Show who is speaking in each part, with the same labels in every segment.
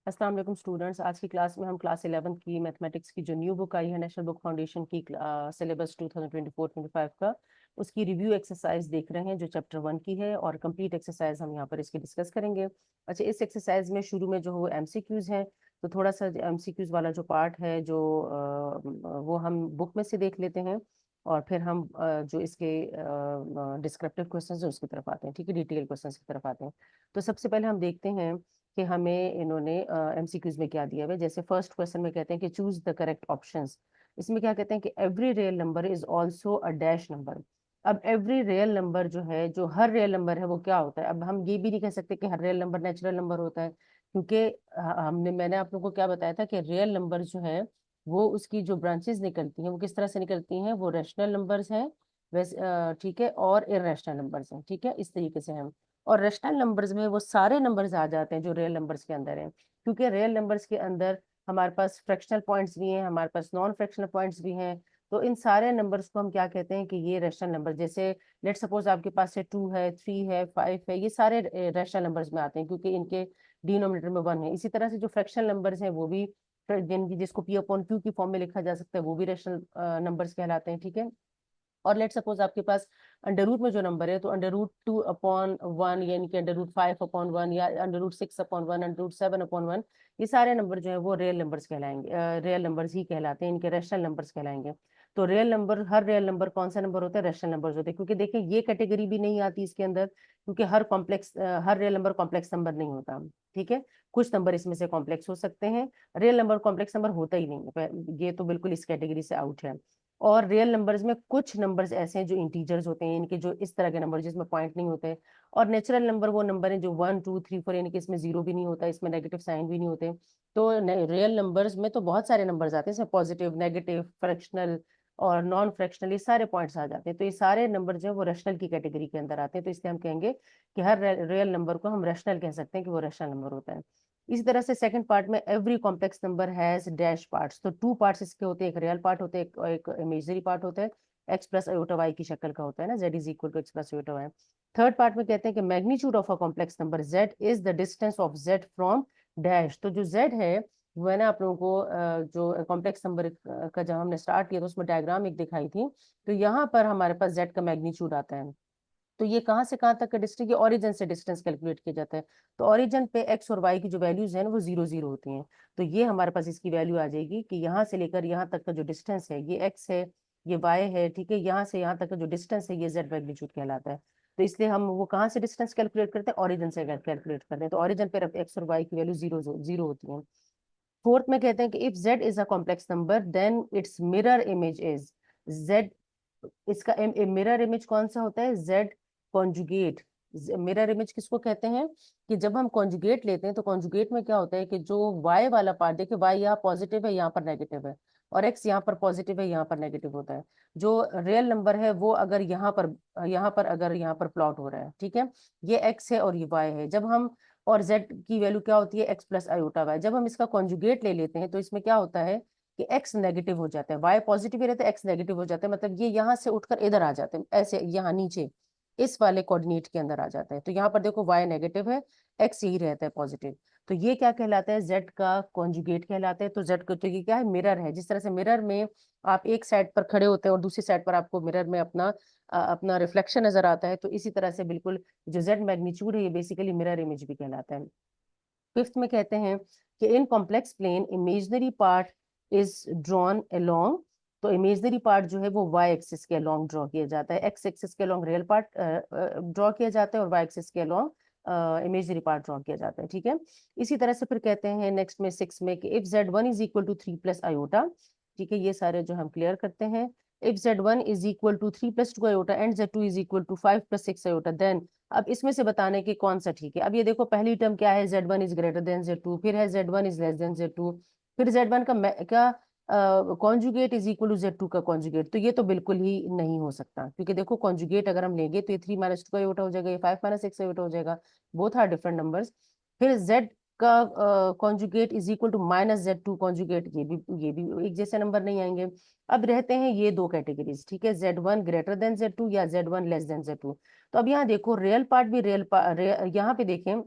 Speaker 1: अस्सलाम वालेकुम स्टूडेंट्स। आज की क्लास में हम क्लास 11 की मैथमेटिक्स की जो न्यू बुक आई है नेशनल बुक फाउंडेशन की सिलेबस 2024-25 का, उसकी रिव्यू एक्सरसाइज देख रहे हैं जो चैप्टर 1 की है, और कंप्लीट एक्सरसाइज हम यहाँ पर इसकी डिस्कस करेंगे। अच्छा, इस एक्सरसाइज में शुरू में जो एमसीक्यूज हैं, तो थोड़ा सा एमसीक्यूज वाला जो पार्ट है जो वो हम बुक में से देख लेते हैं, और फिर हम जो इसके डिस्क्रिप्टिव क्वेश्चन है उसकी तरफ आते हैं। ठीक है, डिटेल क्वेश्चन की तरफ आते हैं। तो सबसे पहले हम देखते हैं कि हमें इन्होंने एमसीक्यूज में क्या दिया हुआ है। जैसे फर्स्ट क्वेश्चन में कहते हैं कि चूज द करेक्ट ऑप्शंस। इसमें क्या कहते हैं कि every real number is also a dash number. अब एवरी रियल नंबर जो है, जो हर रियल नंबर है, वो क्या होता है? अब हम ये भी नहीं कह सकते कि हर रियल नंबर नेचुरल नंबर होता है, क्योंकि मैंने आप लोगों को क्या बताया था कि रियल नंबर जो है वो उसकी जो ब्रांचेस निकलती हैं वो किस तरह से निकलती हैं, वो रैशनल नंबर्स हैं वैसे, ठीक है, और इरेशनल नंबर्स हैं। ठीक है, इस तरीके से हम, और रेशनल नंबर्स में वो सारे नंबर्स आ जाते हैं जो रियल नंबर्स के अंदर हैं, क्योंकि रियल नंबर्स के अंदर हमारे पास फ्रैक्शनल पॉइंट्स भी हैं, हमारे पास नॉन फ्रैक्शनल पॉइंट्स भी हैं। तो इन सारे नंबर्स को हम क्या कहते हैं कि ये रेशनल नंबर, जैसे लेट सपोज आपके पास है 2 है, 3 है, 5 है, ये सारे रेशनल नंबर्स में आते हैं क्योंकि इनके डिनोमिनेटर में 1 है। इसी तरह से जो फ्रैक्शनल नंबर्स हैं वो भी जिनकी जिसको पी अपॉन क्यू की फॉर्म में लिखा जा सकता है, वो भी रेशनल नंबर्स कहलाते हैं। ठीक है, और लेट सपोज आपके पास अंडर रूट में जो नंबर है, तो अंडर रूट 2/1, यानी कि अंडर रूट 5/1, या अंडर रूट 6/1, अंडर रूट 7/1, ये सारे नंबर जो है वो रियल नंबर्स कहलाएंगे, रियल नंबर्स ही कहलाते हैं, इनके रेशनल नंबर्स कहलाएंगे। तो रियल नंबर, हर रियल नंबर कौन सा नंबर होता है? रेशनल नंबर्स होते हैं, क्योंकि देखिए ये कैटेगरी भी नहीं आती इसके अंदर, क्योंकि हर रियल नंबर कॉम्प्लेक्स नंबर नहीं होता। ठीक है, कुछ नंबर इसमें से कॉम्प्लेक्स हो सकते हैं, रियल नंबर कॉम्प्लेक्स नंबर होता ही नहीं है, ये तो बिल्कुल इस कैटेगरी से आउट है। और रियल नंबर्स में कुछ नंबर्स ऐसे हैं जो इंटीजर्स होते हैं, इनके जो इस तरह के नंबर जिसमें पॉइंट नहीं होते। और नेचुरल नंबर वो नंबर है जो 1 2 3 4, यानी कि इसमें जीरो भी नहीं होता, इसमें नेगेटिव साइन भी नहीं होते। तो रियल नंबर्स में तो बहुत सारे नंबर्स आते हैं, इसमें पॉजिटिव, नेगेटिव, फ्रैक्शनल और नॉन फ्रैक्शनल, ये सारे पॉइंट्स आ जाते हैं। तो ये सारे नंबर जो है वो रैशनल की कैटेगरी के अंदर आते हैं, तो इसलिए हम कहेंगे कि हर रियल नंबर को हम रैशनल कह सकते हैं कि वो रैशनल नंबर होता है। इसी तरह से सेकंड पार्ट में every complex number has dash parts, तो 2 पार्ट्स इसके होते हैं, एक रियल पार्ट होता है, एक इमेजिनरी पार्ट होता है। एक्स प्लस आयोटा वाई की शक्ल का होता है ना, Z is equal to x plus iota Y. Third part में कहते हैं कि magnitude of a complex number Z is the distance of Z from dash. तो जो जेड है, मैंने आप लोगों को जो कॉम्प्लेक्स नंबर का जब हमने स्टार्ट किया तो उसमें डायग्राम एक दिखाई थी, तो यहाँ पर हमारे पास जेड का मैग्नीट्यूड आता है। तो ये कहाँ से कहाँ तक का डिस्टेंस, ये ओरिजिन से डिस्टेंस कैलकुलेट किया जाता है। तो ओरिजिन पे एक्स और वाई की जो वैल्यूज है ना वो 0 0 होती हैं। तो ये हमारे पास इसकी वैल्यू आ जाएगी कि यहाँ से लेकर यहाँ तक का जो डिस्टेंस है ये एक्स है, ये वाई है। ठीक है, यहाँ से यहाँ तक का जो डिस्टेंस है ये जेड मैग्नीट्यूड कहलाता है। तो इसलिए हम वो कहाँ से डिस्टेंस कैलकुलेट करते हैं? ओरिजिन से कैलकुलेट करते हैं। तो ओरिजिन पे एक्स और वाई की वैल्यू 0 0 होती है। फोर्थ में कहते हैं कि if z is a complex number then its mirror image is z. इसका मिरर इमेज कौन सा होता है? Z conjugate. मिरर इमेज किसको कहते हैं? कि जब हम कॉन्जुगेट लेते हैं तो कॉन्जुगेट में क्या होता है कि जो y वाला पार्ट, देखिए y यहाँ पॉजिटिव है, यहाँ पर नेगेटिव है, और x यहाँ पर पॉजिटिव है, यहाँ पर नेगेटिव होता है। जो रियल नंबर है वो अगर यहाँ पर प्लॉट हो रहा है, ठीक है, ये x है और ये y है, जब हम, और z की वैल्यू क्या होती है? x plus iota y. जब हम इसका कॉन्जुगेट ले लेते हैं तो इसमें क्या होता है कि x नेगेटिव हो जाता है, y पॉजिटिव ही रहता है, x नेगेटिव हो जाता है, मतलब ये यहाँ से उठकर इधर आ जाते हैं, ऐसे यहाँ नीचे इस वाले कोऑर्डिनेट के अंदर आ जाता है। तो यहाँ पर देखो y नेगेटिव है, x यही रहता है पॉजिटिव। तो ये क्या कहलाता है? z का कॉन्जुगेट कहलाता है। तो z को, तो ये क्या है? मिरर है। जिस तरह से मिरर में आप एक साइड पर खड़े होते हैं और दूसरी साइड पर आपको मिरर में अपना रिफ्लेक्शन नजर आता है, तो इसी तरह से बिल्कुल जो z मैग्नीट्यूड है ये बेसिकली मिरर इमेज भी कहलाता है। फिफ्थ में कहते हैं कि in complex plane imaginary part is drawn along. तो इमेजनरी पार्ट जो है वो वाई एक्सिस के अलोंग ड्रॉ किया जाता है, एक्स एक्सिस के अलोंग रियल पार्ट ड्रॉ किया जाता है, और वाई एक्सिस के अलोंग इमेजनरी पार्ट ड्रॉ किया जाता है। ठीक है, इसी तरह से फिर कहते हैं नेक्स्ट में 6 में कि if z1 is equal to 3 plus iota. ठीक है, ये सारे जो हम क्लियर करते हैं। If z1 is equal to 3 plus 2 iota and z2 is equal to 5 plus 6 iota, then अब इसमें से बताने की कौन सा ठीक है। अब ये देखो, पहली टर्म क्या है? z1 is greater than z2, फिर है z1 is less than z2, फिर z1 का क्या conjugate is equal to z2 का कॉन्जुगेट। तो ये तो बिल्कुल ही नहीं हो सकता, क्योंकि देखो कॉन्जुगेट अगर हम लेंगे तो ये 3 माइनस 2 का आयोटा हो जाएगा, ये 5 माइनस 6 आयोटा हो जाएगा, बोथ आर डिफरेंट नंबर्स। फिर z का conjugate is equal to minus z2 conjugate, ये भी एक जैसे नंबर नहीं आएंगे। अब रहते हैं ये दो कैटेगरीज, ठीक है, z1 ग्रेटर देन z2 या z1 लेस देन z2। तो अब यहाँ देखो रियल पार्ट भी यहाँ पे देखें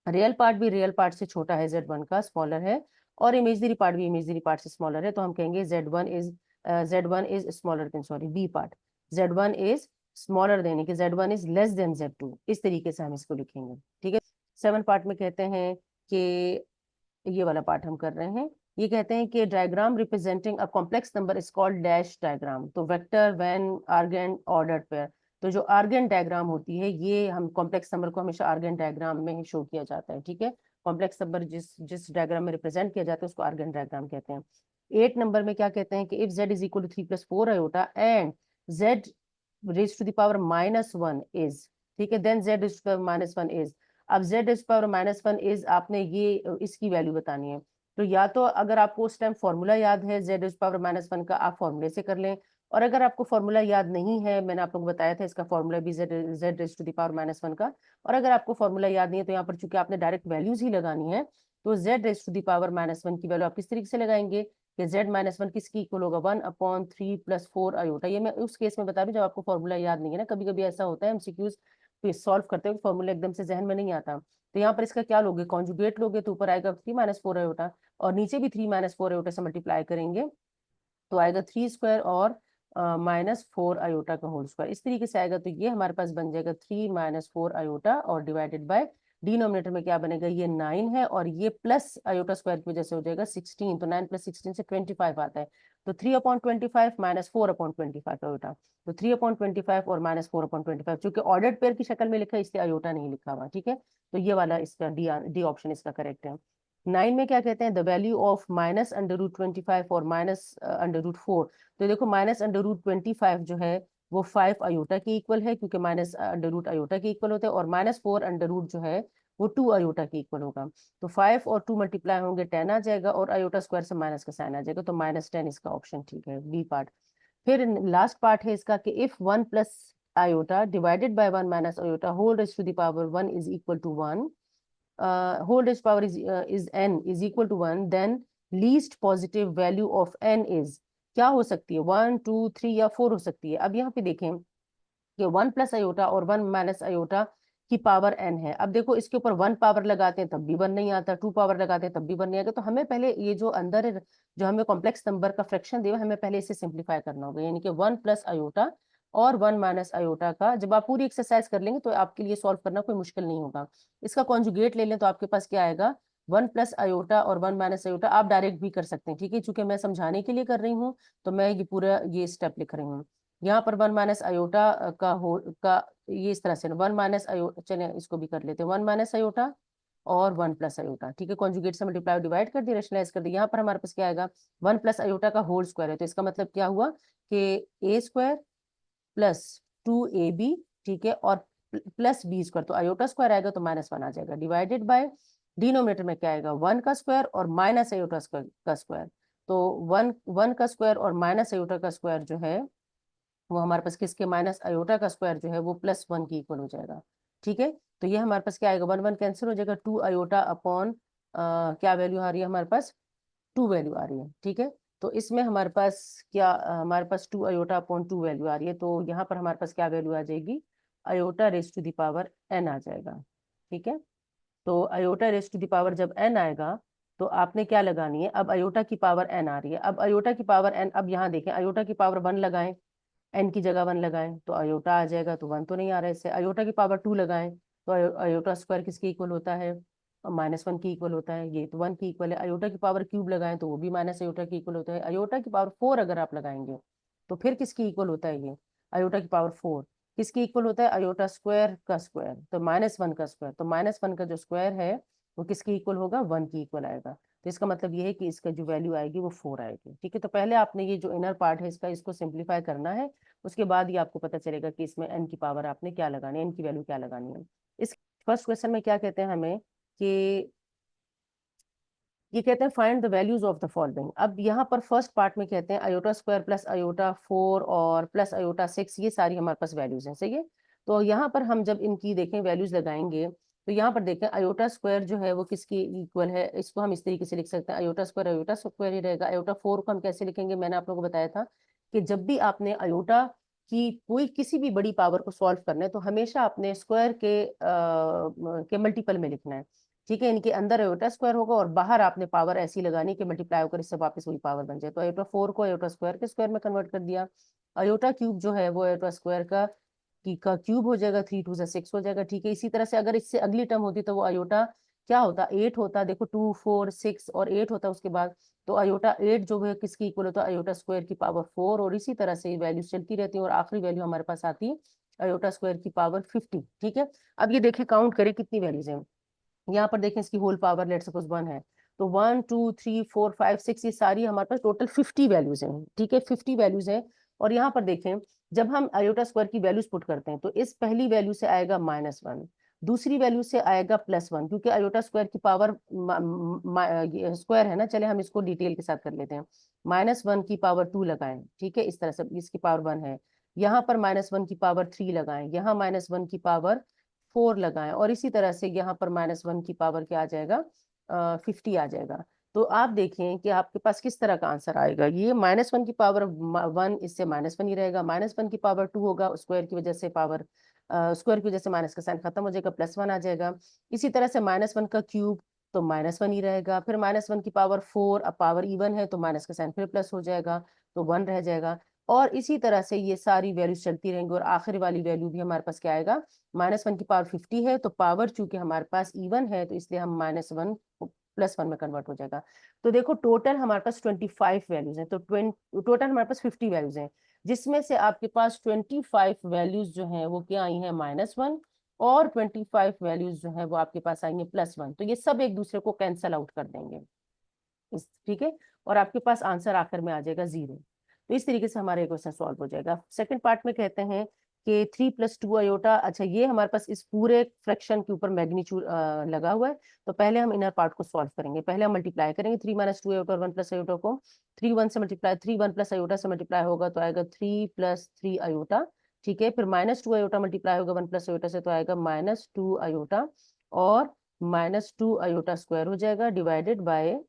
Speaker 1: रियल पार्ट भी रियल पार्ट से छोटा है, Z1 का स्मॉलर है, और इमेजनरी पार्ट भी इमेजनरी पार्ट से स्मॉलर है, तो हम कहेंगे Z1 is smaller than, sorry B part, Z1 is smaller than कि Z1 is less than Z2, इस तरीके से हम इसको लिखेंगे। ठीक है। 7 पार्ट में कहते हैं कि ये वाला पार्ट हम कर रहे हैं, ये कहते हैं कि diagram representing a complex number is called dash diagram. तो vector, when, Argand, ordered pair. तो जो आर्गेन डायग्राम होती है, ये हम कॉम्प्लेक्स नंबर को हमेशा आर्गेन डायग्राम में ही शो किया जाता है। ठीक है। कॉम्प्लेक्स नंबर जिस जिस डायग्राम में रिप्रेजेंट किया जाता है उसको आर्गेन डायग्राम कहते हैं। 8 नंबर में क्या कहते हैं कि if z is equal to 3 + 4 iota and z raise to the power -1 is, ठीक है, then z raise to power -1 is. अब z रेज पावर -1 इज, आपने ये इसकी वैल्यू बतानी है। तो या तो अगर आपको उस टाइम फॉर्मूला याद है z रेज पावर -1 का, आप फॉर्मूले से कर लें, और अगर आपको फॉर्मूला याद नहीं है, मैंने आप लोग को बताया था इसका फॉर्मूला भी z raise to the power -1 का, और अगर आपको फॉर्मूला याद नहीं है तो यहाँ पर चूंकि आपने डायरेक्ट वैल्यूज ही लगानी है, तो z raise to the power -1 की वैल्यू आप किस तरीके से लगाएंगे कि z-1 किसकी इक्वल होगा, 1/3 + 4 आयोटा। ये मैं उस केस में बता रही हूँ जब आपको फॉर्मूला याद नहीं है ना, कभी कभी ऐसा होता है एमसीक्यूज सॉल्व करते हुए फॉर्मूला एकदम से जहन में नहीं आता। तो यहाँ पर इसका क्या लोगे, कॉन्जुगेट लोगे, तो ऊपर आएगा 3 - 4 आयोटा, और नीचे भी 3 - 4 आयोटा से मल्टीप्लाई करेंगे तो आएगा 3² और -4 आयोटा का होल स्क्वायर, इस तरीके से आएगा। तो ये हमारे पास बन जाएगा 3 - 4 आयोटा, और डिवाइडेड बाय डिनोमिनेटर में क्या बनेगा, ये 9 है, और ये प्लस आयोटा स्क्वायर की वजह से हो जाएगा 16, तो 9 + 16 से 25 आता है। तो 3/25 -4/25 आयोटा। तो 3/25 और -4/25, चूंकि ऑर्डर्ड पेयर की शक्ल में लिखा है इसलिए आयोटा नहीं लिखा हुआ। ठीक है। तो ये वाला इसका डी ऑप्शन इसका करेक्ट है। 9 में क्या कहते हैं, द वैल्यू ऑफ -√25 और -√4। तो देखो -√25 जो है वो 5 आयोटा के इक्वल है, क्योंकि माइनस आयोटा के इक्वल होते हैं, और -4 अंडर रूट जो है वो 2 आयोटा के इक्वल होगा। तो 5 और 2 मल्टीप्लाई होंगे, 10 आ जाएगा, और आयोटा स्क्वायर से माइनस का साइन आ जाएगा, तो -10 इसका ऑप्शन ठीक है, बी पार्ट। फिर लास्ट पार्ट है इसका कि if 1 + iota divided by 1 - iota whole raise to the power 1 is equal to 1, whole raised power is n is equal to 1, then least positive value of n is, क्या हो सकती है, 1, 2, 3 या 4 हो सकती है। अब यहाँ पे देखें कि 1 + आयोटा और 1 - आयोटा की पावर n है। अब देखो इसके ऊपर 1 पावर लगाते हैं तब भी 1 नहीं आता, 2 पावर लगाते हैं तब भी 1 नहीं आता, तो हमें पहले ये जो अंदर है, जो हमें कॉम्प्लेक्स नंबर का फ्रैक्शन दिया हमें पहले इसे सिंप्लीफाई करना होगा, यानी कि 1 + आयोटा और 1 - आयोटा का जब आप पूरी एक्सरसाइज कर लेंगे तो आपके लिए सॉल्व करना कोई मुश्किल नहीं होगा। इसका कॉन्जुगेट ले लें तो आपके पास क्या आएगा, 1 + आयोटा और 1 - आयोटा। आप डायरेक्ट भी कर सकते हैं, ठीक है, चूंकि मैं समझाने के लिए कर रही हूँ तो मैं ये पूरा ये स्टेप लिख रही हूँ। यहाँ पर 1 - आयोटा का ये इस तरह से 1 - आयोटा, चले इसको भी कर लेते हैं, 1 - आयोटा और 1 + आयोटा। ठीक है, कॉन्जुगेट से मल्टीप्लाई डिवाइड कर दिया, रेशनलाइज कर दिया। यहाँ पर हमारे पास क्या आएगा, 1 + आयोटा का होल स्क्वायर है, तो इसका मतलब क्या हुआ कि a² + 2ab, ठीक है, और प्लस b², तो आयोटा स्क्वायर आएगा तो -1 आ जाएगा, डिवाइडेड बाय डिनोमिनेटर में क्या आएगा, 1 का स्क्वायर और माइनस आयोटा का स्क्वायर। तो 1 का स्क्वायर और माइनस आयोटा का स्क्वायर जो है वो हमारे पास किसके, माइनस आयोटा का स्क्वायर जो है वो +1 की इक्वल हो जाएगा। ठीक है। तो ये हमारे पास क्या आएगा, 1 1 कैंसिल हो जाएगा, 2 आयोटा अपॉन क्या वैल्यू आ रही है हमारे पास, 2 वैल्यू आ रही है। ठीक है। तो इसमें हमारे पास क्या हमारे पास 2 आयोटा अपॉन 2 वैल्यू आ रही है, तो यहाँ पर हमारे पास क्या वैल्यू आ जाएगी, iota raise to the power n आ जाएगा। ठीक है। तो iota raise to the power जब n आएगा तो आपने क्या लगानी है, अब आयोटा की पावर n आ रही है, अब आयोटा की पावर n, अब यहाँ देखें आयोटा की पावर 1 लगाएं, n की जगह 1 लगाएं तो आयोटा आ जाएगा, तो 1 तो नहीं आ रहा है इससे। आयोटा की पावर 2 लगाएं तो आयोटा स्क्वायर किसके इक्वल होता है, -1 की इक्वल होता है, ये तो 1 की इक्वल है। आयोटा की पावर क्यूब लगाएं तो वो भी माइनस आयोटा की इक्वल होता है। आयोटा की पावर 4 अगर आप लगाएंगे तो फिर किसकी इक्वल होता है, ये आयोटा की पावर 4 किसकी इक्वल होता है, आयोटा स्क्वायर का स्क्वायर, तो -1 का स्क्वायर, तो -1 का जो स्क्वायर है वो किसकी इक्वल होगा, 1 की इक्वल आएगा। तो इसका मतलब ये है कि इसका जो वैल्यू आएगी वो 4 आएगी। ठीक है। तो पहले आपने ये जो इनर पार्ट है इसका, इसको सिंप्लीफाई करना है, उसके बाद ही आपको पता चलेगा कि इसमें n की पावर आपने क्या लगानी है, n की वैल्यू क्या लगानी है। इस फर्स्ट क्वेश्चन में क्या कहते हैं हमें कि ये कहते हैं find the values of the following. अब यहाँ पर फर्स्ट पार्ट में कहते हैं आयोटा स्क्वायर प्लस आयोटा 4 और प्लस आयोटा 6, ये सारी हमारे पास वैल्यूज हैं, सही है। तो यहाँ पर हम जब इनकी देखें वैल्यूज लगाएंगे तो यहाँ पर देखें आयोटा स्क्वायर जो है वो किसकी इक्वल है, इसको हम इस तरीके से लिख सकते हैं, आयोटा स्क्वायर ही रहेगा। आयोटा 4 को हम कैसे लिखेंगे, मैंने आप लोगों को बताया था कि जब भी आपने आयोटा की कोई किसी भी बड़ी पावर को सॉल्व करना है तो हमेशा आपने स्क्वायर के मल्टीपल में लिखना है। ठीक है, इनके अंदर आयोटा स्क्वायर होगा और बाहर आपने पावर ऐसी लगानी कि मल्टीप्लाई होकर इससे वापस वही पावर बन जाए। तो आयोटा 4 को आयोटा स्क्वायर के स्क्वायर में कन्वर्ट कर दिया। आयोटा क्यूब जो है वो आयोटा स्क्वायर का क्यूब हो जाएगा, 3 2 6 हो जाएगा। ठीक है, इसी तरह से अगर इससे अगली टर्म होती तो वो आयोटा क्या होता, 8 होता। देखो 2 4 6 और 8 होता उसके बाद। तो आयोटा 8 जो है किसकी इक्वल होता है, आयोटा स्क्वायर की पावर 4। और इसी तरह से वैल्यू चलती रहती है और आखिरी वैल्यू हमारे पास आती है आयोटा स्क्वायर की पावर 50। ठीक है, अब ये देखें काउंट करें कितनी वैल्यूज हैं। यहाँ पर देखें इसकी होल पावर लेट सपोज 1 है, तो 1 2 3 4 5 6 ये सारी हमारे पास टोटल 50 वैल्यूज हैं। ठीक है, 50 वैल्यूज हैं। और यहाँ पर देखें जब हम आयोटा स्क्वायर की वैल्यूज पुट करते हैं तो इस पहली वैल्यू से आएगा -1, दूसरी वैल्यू से आएगा +1, क्योंकि आयोटा स्क्वायर की पावर स्क्वायर है ना। चले हम इसको डिटेल के साथ कर लेते हैं। -1 की पावर 2 लगाएं, ठीक है, इस तरह से इसकी पावर 1 है। यहाँ पर -1 की पावर 3 लगाएं, यहाँ -1 की पावर 4 लगाएं, और इसी तरह से यहाँ पर -1 की पावर क्या आ जाएगा, 50 आ जाएगा। तो आप देखें कि आपके पास किस तरह का आंसर आएगा। ये -1 की पावर 1 इससे -1 ही रहेगा, -1 की पावर 2 होगा, स्क्वायर की वजह से पावर स्क्वायर की वजह से माइनस का साइन खत्म हो जाएगा, +1 आ जाएगा। इसी तरह से -1 का क्यूब तो -1 ही रहेगा। फिर -1 की पावर 4, अब पावर इवन है तो माइनस का साइन फिर प्लस हो जाएगा, तो 1 रह जाएगा। और इसी तरह से ये सारी वैल्यूज चलती रहेंगी और आखिरी वाली वैल्यू भी हमारे पास क्या आएगा, -1 की पावर 50 है, तो पावर चूंकि हमारे पास इवन है तो इसलिए हम -1 +1 में कन्वर्ट हो जाएगा। तो देखो टोटल हमारे पास 25 वैल्यूज हैं, तो टोटल हमारे पास 50 वैल्यूज हैं, जिसमें से आपके पास 25 वैल्यूज जो हैं वो क्या आई हैं, -1, और 25 वैल्यूज जो है वो आपके पास आएंगे +1। तो ये सब एक दूसरे को कैंसल आउट कर देंगे ठीक है, और आपके पास आंसर आखिर में आ जाएगा 0। तो इस तरीके से हमारा क्वेश्चन सॉल्व हो जाएगा। सेकंड पार्ट में कहते हैं कि 3 + 2 आयोटा। अच्छा, ये हमारे पास इस पूरे फ्रैक्शन के ऊपर मैग्नीट्यूड लगा हुआ है। तो पहले हम इनर पार्ट को सॉल्व करेंगे। पहले हम मल्टीप्लाई करेंगे 3 - 2 आयोटा और 1 + आयोटा को। 3 1 से मल्टीप्लाई, 3 1 + आयोटा से मल्टीप्लाई होगा तो आएगा 3 + 3 आयोटा। ठीक है, फिर -2 आयोटा मल्टीप्लाई होगा 1 + आयोटा से तो आएगा -2 आयोटा, और -2 आयोटा स्क्वायर हो जाएगा डिवाइडेड बाय,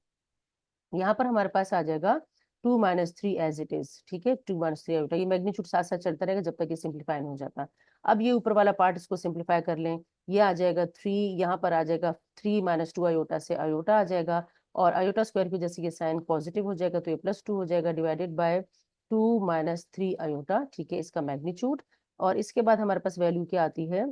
Speaker 1: यहाँ पर हमारे पास आ जाएगा 2 - 3 एज इट इज। ठीक है, 2 - 3 आयोटा, ये मैग्नीट्यूड साथ साथ चलता रहेगा जब तक ये सिंप्लीफाई नहीं हो जाता। अब ये ऊपर वाला पार्ट इसको सिंप्लीफाई कर लें, ये आ जाएगा 3, यहाँ पर आ जाएगा 3 - 2 आयोटा से आयोटा आ जाएगा, और आयोटा स्क्वायर की वजह से ये साइन पॉजिटिव हो जाएगा तो ये +2 हो जाएगा डिवाइडेड बाय 2 - 3 आयोटा। ठीक है, इसका मैग्नीट्यूड। और इसके बाद हमारे पास वैल्यू क्या आती है,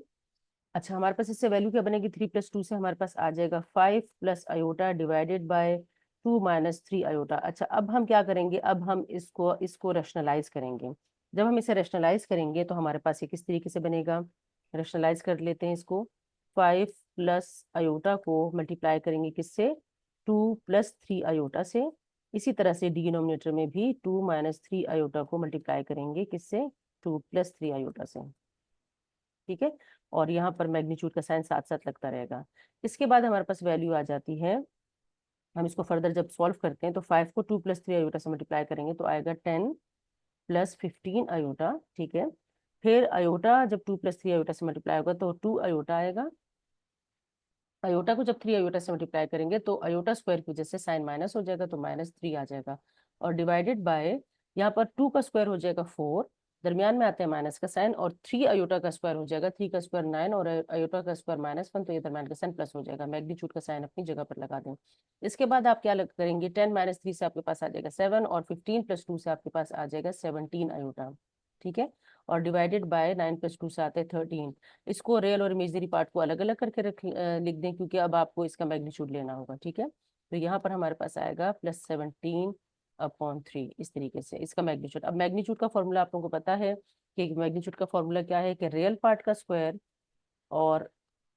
Speaker 1: अच्छा हमारे पास इससे वैल्यू क्या बनेगी, 3 + 2 से हमारे पास आ जाएगा 5 + आयोटा डिवाइडेड बाय 2 - 3 आयोटा। अच्छा, अब हम क्या करेंगे, अब हम इसको रैशनलाइज करेंगे। जब हम इसे रैशनलाइज करेंगे तो हमारे पास ये किस तरीके से बनेगा, रैशनलाइज कर लेते हैं इसको। 5 + आयोटा को मल्टीप्लाई करेंगे किससे, 2 + 3 आयोटा से। इसी तरह से डिनोमिनेटर में भी 2 - 3 आयोटा को मल्टीप्लाई करेंगे किससे, 2 + 3 आयोटा से। ठीक है, और यहाँ पर मैग्नीट्यूड का साइन साथ साथ लगता रहेगा। इसके बाद हमारे पास वैल्यू आ जाती है, हम इसको फर्दर जब सॉल्व करते हैं तो 5 को 2 + 3 आयोटा से मल्टीप्लाई करेंगे तो आएगा 10 + 15 आयोटा। ठीक है, फिर आयोटा जब 2 + 3 आयोटा से मल्टीप्लाई होगा तो 2 आयोटा आएगा। आयोटा को जब 3 आयोटा से मल्टीप्लाई करेंगे तो आयोटा स्क्वायर की वजह से साइन माइनस हो जाएगा तो -3 आ जाएगा, और डिवाइडेड बाय, यहाँ पर 2 का स्क्वायर हो जाएगा 4, दरमियान में आते हैं माइनस का साइन, और 3 आयोटा का स्क्वायर हो जाएगा, 3 का स्क्वायर 9 और आयोटा का स्क्वायर -1, तो ये दरमियान का साइन प्लस हो जाएगा। मैग्नीट्यूड का साइन अपनी जगह पर लगा दें। इसके बाद आप क्या करेंगे, 10 - 3 से आपके पास आ जाएगा 7, और 15 + 2 से आपके पास आ जाएगा 17 आयोटा। ठीक है, और डिवाइडेड बाय 9 + 2 से आते हैं 13। इसको रियल और इमेजिनरी पार्ट को अलग अलग करके लिख दें, क्योंकि अब आपको इसका मैग्नीट्यूड लेना होगा। ठीक है, तो यहाँ पर हमारे पास आएगा +17/3, इस तरीके से इसका मैग्नीट्यूड। अब मैग्नीट्यूड का फॉर्मूला आप लोगों को पता है कि मैग्नीट्यूड का फॉर्मूला क्या है, कि रियल पार्ट का स्क्वायर और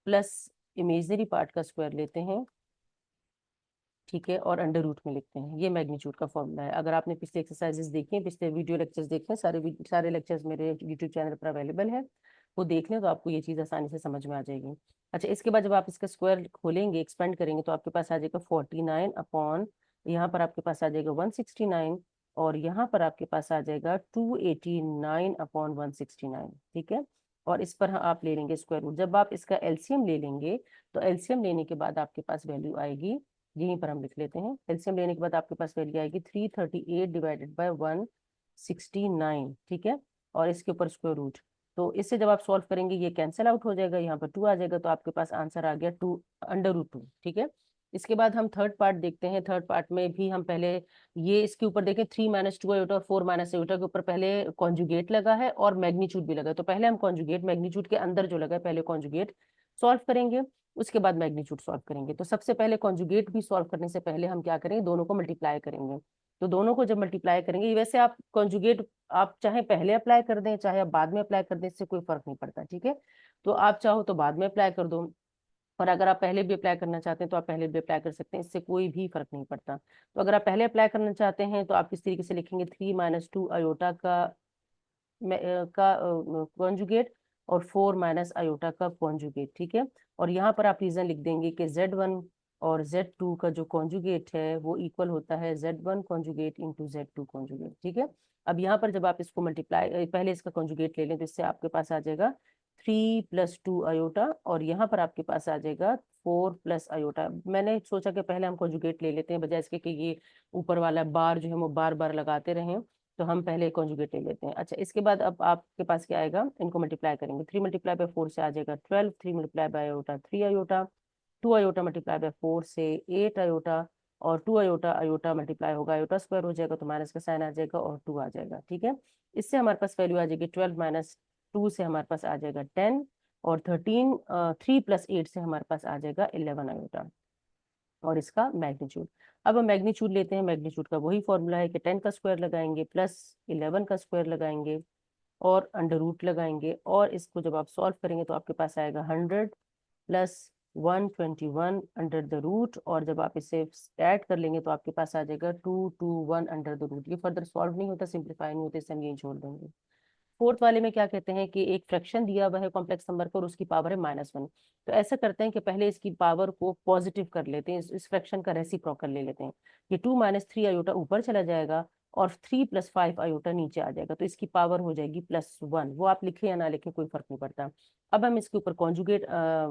Speaker 1: प्लस इमेजिनरी पार्ट का स्क्वायर लेते हैं। ठीक है, और अंडर रूट में लिखते हैं, ये मैग्नीट्यूड का फॉर्मूला है। अगर आपने पिछले एक्सरसाइजेस देखे हैं, पिछले वीडियो लेक्चर्स देखे हैं, सारे लेक्चर्स मेरे यूट्यूब चैनल पर अवेलेबल है, वो देख लें तो आपको ये चीज़ आसानी से समझ में आ जाएगी। अच्छा, इसके बाद जब आप इसका स्क्वायर खोलेंगे, एक्सपेंड करेंगे, तो आपके पास आ जाएगा 49 अपॉन, यहाँ पर आपके पास आ जाएगा 169, और यहाँ पर आपके पास आ जाएगा 289/169। ठीक है, और इस पर आप ले लेंगे स्क्वायर रूट। जब आप इसका एलसीएम ले लेंगे तो एलसीएम लेने के बाद आपके पास वैल्यू आएगी, यहीं पर हम लिख लेते हैं, एलसीएम लेने के बाद आपके पास वैल्यू आएगी 338 डिवाइडेड बाय 169। ठीक है, और इसके ऊपर स्क्वायर रूट, तो इससे जब आप सॉल्व करेंगे ये कैंसिल आउट हो जाएगा, यहाँ पर 2 आ जाएगा, तो आपके पास आंसर आ गया 2√2। ठीक है, इसके बाद हम थर्ड पार्ट देखते हैं। थर्ड पार्ट में भी हम पहले ये इसके ऊपर देखें 3 - 2 आयोटा और 4 - आयोटा के ऊपर पहले कॉन्जुगेट लगा है और मैग्नीट्यूड भी लगा है। तो पहले हम कॉन्जुगेट मैग्नीट्यूड के अंदर जो लगा है पहले कॉन्जुगेट सॉल्व करेंगे, उसके बाद मैग्नीट्यूड सॉल्व करेंगे। तो सबसे पहले कॉन्जुगेट भी सॉल्व करने से पहले हम क्या करेंगे, दोनों को मल्टीप्लाई करेंगे। तो दोनों को जब मल्टीप्लाई करेंगे, वैसे आप कॉन्जुगेट आप चाहे पहले अप्लाई कर दें चाहे आप बाद में अप्लाई कर दें, इससे कोई फर्क नहीं पड़ता। ठीक है, तो आप चाहो तो बाद में अप्लाई कर दो, और अगर आप पहले भी अप्लाई करना चाहते हैं तो आप पहले भी अप्लाई कर सकते हैं, इससे कोई भी फर्क नहीं पड़ता। तो अगर आप पहले अप्लाई करना चाहते हैं तो आप इस तरीके से लिखेंगे 3 - 2 आयोटा का कॉन्जुगेट और 4 - आयोटा का कॉन्जुगेट। ठीक है, और यहाँ पर आप रीजन लिख देंगे कि Z1 और Z2 का जो कॉन्जुगेट है वो इक्वल होता है Z1 conjugate into Z2 conjugate. ठीक है, अब यहाँ पर जब आप इसको मल्टीप्लाई पहले इसका कॉन्जुगेट ले लें तो इससे आपके पास आ जाएगा 3 + 2 आयोटा, और यहाँ पर आपके पास आ जाएगा 4 + आयोटा। मैंने सोचा कि पहले हम कॉन्जुगेट ले लेते हैं, बजाय इसके कि ये ऊपर वाला बार जो है वो बार बार लगाते रहें, तो हम पहले कॉन्जुगेट ले लेते हैं। अच्छा, इसके बाद अब आपके पास क्या आएगा, इनको मल्टीप्लाई करेंगे। 3 × 4 से आ जाएगा 12, 3 × आयोटा 3 आयोटा, 2 आयोटा × 4 से 8 आयोटा, और 2 आयोटा आयोटा मल्टीप्लाई होगा, आयोटा स्क्वायर हो जाएगा तो माइनस का साइन आ जाएगा और 2 आ जाएगा। ठीक है, इससे हमारे पास वैल्यू आ जाएगी 12 - 2 से हमारे पास आ जाएगा 10, और 3 + 8 से हमारे पास आ जाएगा 11 आयोटा, और इसका मैग्नीट्यूड। अब हम मैग्नीट्यूड लेते हैं, मैग्नीट्यूड का वही फॉर्मूला है कि 10 का स्क्वायर लगाएंगे प्लस 11 का स्क्वायर लगाएंगे और अंडर रूट लगाएंगे, और इसको जब आप सॉल्व करेंगे तो आपके पास आएगा 100 + 121 अंडर द रूट, और जब आप इसे ऐड कर लेंगे तो आपके पास आ जाएगा 221 अंडर द रूट। ये फर्दर सॉल्व नहीं होता, सिंप्लीफाई नहीं होता, इससे हम यही छोड़ देंगे। फोर्थ वाले में क्या कहते हैं कि एक फ्रैक्शन दिया हुआ है कॉम्प्लेक्स नंबर पर, उसकी पावर है -1। तो ऐसा करते हैं कि पहले इसकी पावर को पॉजिटिव कर लेते हैं, इस फ्रैक्शन का रेसिप्रोकल ले लेते हैं। ये 2 - 3 आयोटा ऊपर चला जाएगा और 3 + 5 आयोटा नीचे आ जाएगा, तो इसकी पावर हो जाएगी +1। वो आप लिखे या ना लिखे कोई फर्क नहीं पड़ता। अब हम इसके ऊपर कॉन्जुगेट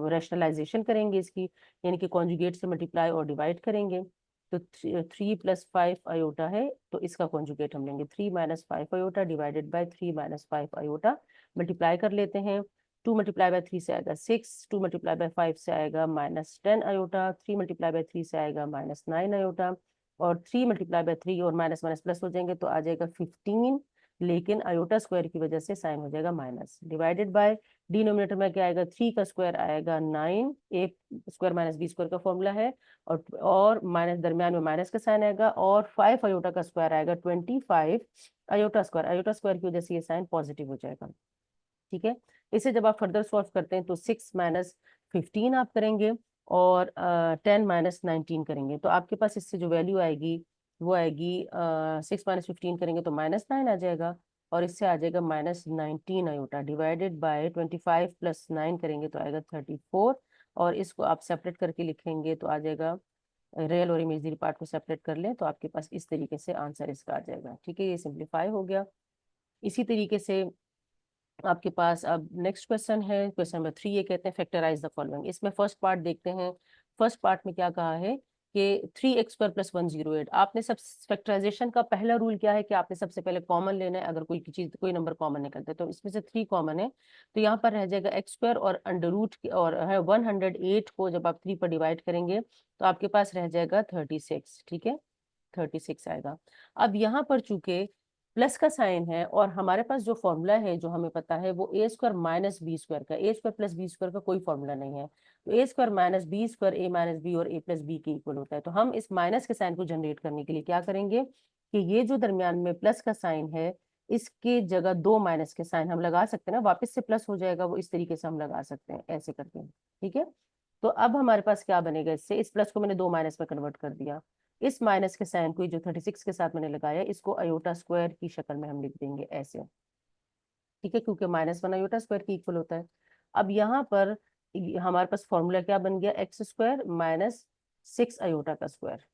Speaker 1: रैशनलाइजेशन करेंगे इसकी, यानी कि कॉन्जुगेट से मल्टीप्लाई और डिवाइड करेंगे। तो 3 + 5 आयोटा है, तो इसका कॉन्जुगेट हम लेंगे 3 - 5 iota divided bye 3 - 5 iota, multiply कर लेते हैं। 2 × 3 से आएगा 6, 2 × 5 से आएगा -10 आयोटा, 3 × 3 से आएगा -9 आयोटा, और 3 × 3 और माइनस माइनस प्लस हो जाएंगे तो आ जाएगा 15, लेकिन आयोटा स्क्वायर की वजह से साइन हो जाएगा माइनस, डिवाइडेड बाय डिनोमिनेटर में क्या आएगा, 3 का स्क्वायर आएगा 9, a square minus b square का फॉर्मूला है, और माइनस दरमियान में माइनस का साइन आएगा, और 5 आयोटा का स्क्वायर आएगा 25 आयोटा स्क्वायर की वजह से ये साइन पॉजिटिव हो जाएगा। ठीक है, इसे जब आप फर्दर सॉल्व करते हैं तो 6 - 15 आप करेंगे और 10 - 19 करेंगे, तो आपके पास इससे जो वैल्यू आएगी वो आएगी 6 - 15 करेंगे तो -9 आ जाएगा, और इससे आ जाएगा -19 आयोटा, डिवाइडेड बाय 25 + 9 करेंगे तो आएगा 34, और इसको आप सेपरेट करके लिखेंगे तो आ जाएगा, रियल और इमेजिनरी पार्ट को सेपरेट कर लें तो आपके पास इस तरीके से आंसर इसका आ जाएगा। ठीक है, ये सिंप्लीफाई हो गया। इसी तरीके से आपके पास अब नेक्स्ट क्वेश्चन है, क्वेश्चन नंबर 3। ये कहते हैं फैक्टराइज द फॉलोइंग। इसमें फर्स्ट पार्ट देखते हैं। फर्स्ट पार्ट में क्या कहा है कि 3x² + 108। आपने सब फैक्टराइजेशन का पहला रूल क्या है कि आपने सबसे पहले कॉमन लेना है। अगर कोई चीज कोई नंबर कॉमन निकलता है तो इसमें से 3 कॉमन है, तो यहाँ पर रह जाएगा x² और अंडर रूट और है 108 को जब आप 3 पर डिवाइड करेंगे तो आपके पास रह जाएगा 36। ठीक है, 36 आएगा। अब यहाँ पर चूंकि प्लस का साइन है और हमारे पास जो फॉर्मूला है जो हमें पता है वो a² - b स्क्वायर का, a² + b स्क्वायर का कोई फॉर्मूला नहीं है, तो a² - b square a - b और a + b के इक्वल होता है। तो हम इस माइनस के साइन को जनरेट करने के लिए क्या करेंगे कि ये जो दरमियान में प्लस का साइन है इसके जगह 2 माइनस के साइन हम लगा सकते हैं ना, वापस से प्लस हो जाएगा, वो इस तरीके से हम लगा सकते हैं ऐसे करके। ठीक है, तो अब हमारे पास क्या बनेगा, इससे इस प्लस को मैंने 2 माइनस में कन्वर्ट कर दिया, इस माइनस के साइन को जो 36 के साथ मैंने लगाया इसको आयोटा स्क्वायर की शक्ल में हम लिख देंगे ऐसे। ठीक है, क्योंकि -1 आयोटा स्क्वायर की इक्वल होता है। अब यहाँ पर हमारे पास फॉर्मूला क्या बन गया, x² - 6 आयोटा का स्क्वायर।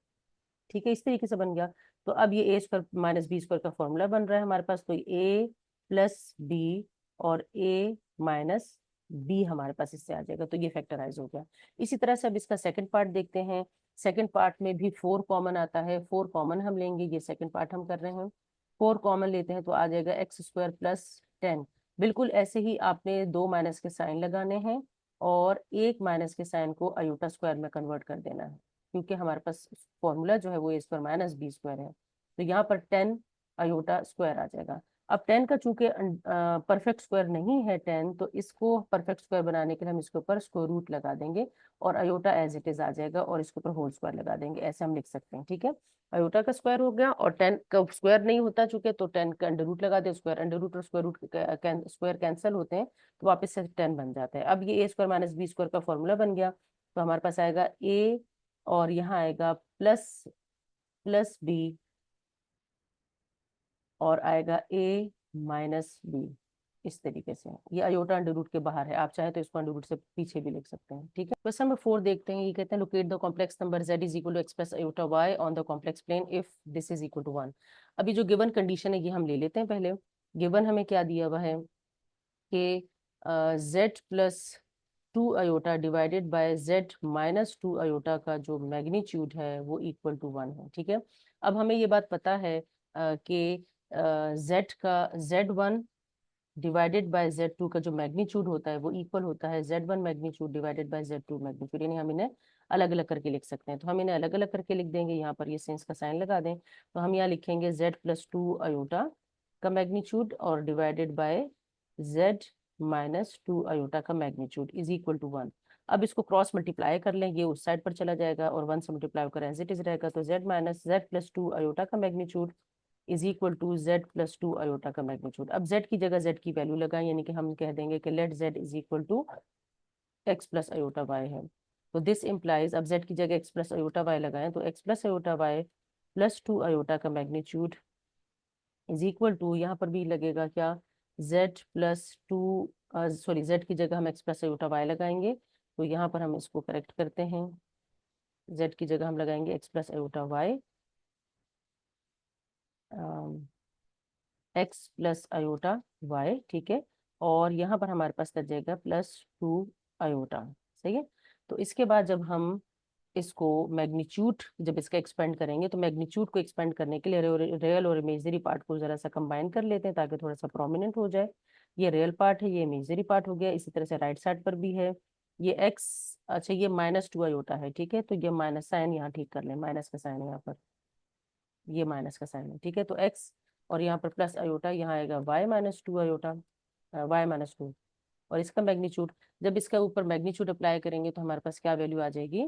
Speaker 1: ठीक है, इस तरीके से बन गया। तो अब ये a² - b स्क्वायर का फॉर्मूला बन रहा है हमारे पास, तो a + b और a - b हमारे पास इससे आ जाएगा, तो ये फैक्टराइज हो गया। इसी तरह से अब इसका सेकंड पार्ट देखते हैं। सेकंड पार्ट में भी 4 कॉमन आता है, 4 कॉमन हम लेंगे, ये सेकंड पार्ट हम कर रहे हैं। 4 कॉमन लेते हैं तो आ जाएगा x² + 10, बिल्कुल ऐसे ही आपने दो माइनस के साइन लगाने हैं और एक माइनस के साइन को अयोटा स्क्वायर में कन्वर्ट कर देना है, क्योंकि हमारे पास फॉर्मूला जो है वो ए स्क्वायर माइनस बी स्क्वायर है। तो यहाँ पर 10 अयोटा स्क्वायर आ जाएगा। अब 10 का चूंकि परफेक्ट स्क्वायर नहीं है 10, तो इसको परफेक्ट स्क्वायर बनाने के लिए हम इसके ऊपर स्क्वायर रूट लगा देंगे और अयोटा एज इट इज आ जाएगा और इसके ऊपर होल स्क्वायर लगा देंगे, ऐसे हम लिख सकते हैं। ठीक है, अयोटा का स्क्वायर हो गया और 10 का स्क्वायर नहीं होता चूंकि, तो 10 का अंडर रूट लगा दे, स्क्वायर अंडर रूट और स्क्वायर रूट स्क्वायर कैंसिल होते हैं, तो वापस से 10 बन जाता है। अब ये ए स्क्वायर माइनस बी स्क्वायर का फॉर्मूला बन गया, तो हमारे पास आएगा ए और यहाँ आएगा प्लस प्लस बी और आएगा ए माइनस बी। इस तरीके से ये अयोटा अंडर रूट के बाहर है, आप चाहे तो इसको अंडर रूट से पीछे भी लिख सकते हैं। ठीक है, क्वेश्चन नंबर 4 देखते हैं। ये कहते हैं locate the complex number z is equal to x plus iota y on the complex plane if this is equal to 1। अभी जो गिवन कंडीशन है ये हम ले लेते हैं पहले। गिवन हमें क्या दिया हुआ है कि z plus 2 iota divided by z minus 2 iota का जो मैग्नीट्यूड है वो इक्वल टू 1 है। ठीक है, अब हमें ये बात पता है कि z का z1 डिवाइडेड बाय z2 का जो मैग्नीट्यूड होता है वो इक्वल होता है z1 magnitude divided by z2 magnitude, यानी हम इन्हें अलग अलग करके लिख सकते हैं। तो हम इन्हें अलग अलग करके लिख देंगे, यहाँ पर ये सेंस का साइन लगा दें, तो हम यहाँ लिखेंगे z प्लस 2 अयोटा का मैग्नीट्यूड और divided by z minus 2 iota का मैग्नीट्यूड इज इक्वल टू 1। अब इसको क्रॉस मल्टीप्लाई कर लें, ये उस साइड पर चला जाएगा और 1 से मल्टीप्लाई कर एज इट इज रहेगा, तो z minus z plus 2 iota का magnitude is equal to z plus 2 iota का मैग्नीट्यूड। अब z की जगह z की वैल्यू लगाएं, यानी कि हम कह देंगे कि let z is equal to x plus iota y है। तो दिस इम्प्लाइज, अब z की जगह x प्लस अयोटा y लगाएं, तो x plus iota y plus 2 iota का मैग्नीट्यूड इज इक्वल टू, यहाँ पर भी लगेगा क्या, z प्लस 2, सॉरी z की जगह हम x प्लस अयोटा y लगाएंगे, तो यहाँ पर हम इसको करेक्ट करते हैं, z की जगह हम लगाएंगे x plus iota y, x plus iota y. ठीक है, और यहाँ पर हमारे पास लग जाएगा प्लस 2 अयोटा। सही है, तो इसके बाद जब हम इसको मैग्नीट्यूड जब इसका एक्सपेंड करेंगे, तो मैग्नीट्यूड को एक्सपेंड करने के लिए रियल और इमेजनरी पार्ट को जरा सा कंबाइन कर लेते हैं ताकि थोड़ा सा प्रोमिनेंट हो जाए। ये रियल पार्ट है, ये इमेजनरी पार्ट हो गया। इसी तरह से राइट साइड पर भी है ये एक्स, अच्छा ये माइनस 2 अयोटा है। ठीक है, तो ये माइनस साइन यहाँ ठीक कर लें, माइनस का साइन है यहाँ पर, ये माइनस का साइन है। ठीक है, तो एक्स और यहाँ पर प्लस अयोटा, यहाँ आएगा y minus 2 iota, y minus 2, और इसका मैग्नीट्यूड, जब इसका ऊपर मैग्नीट्यूड अप्लाई करेंगे तो हमारे पास क्या वैल्यू आ जाएगी।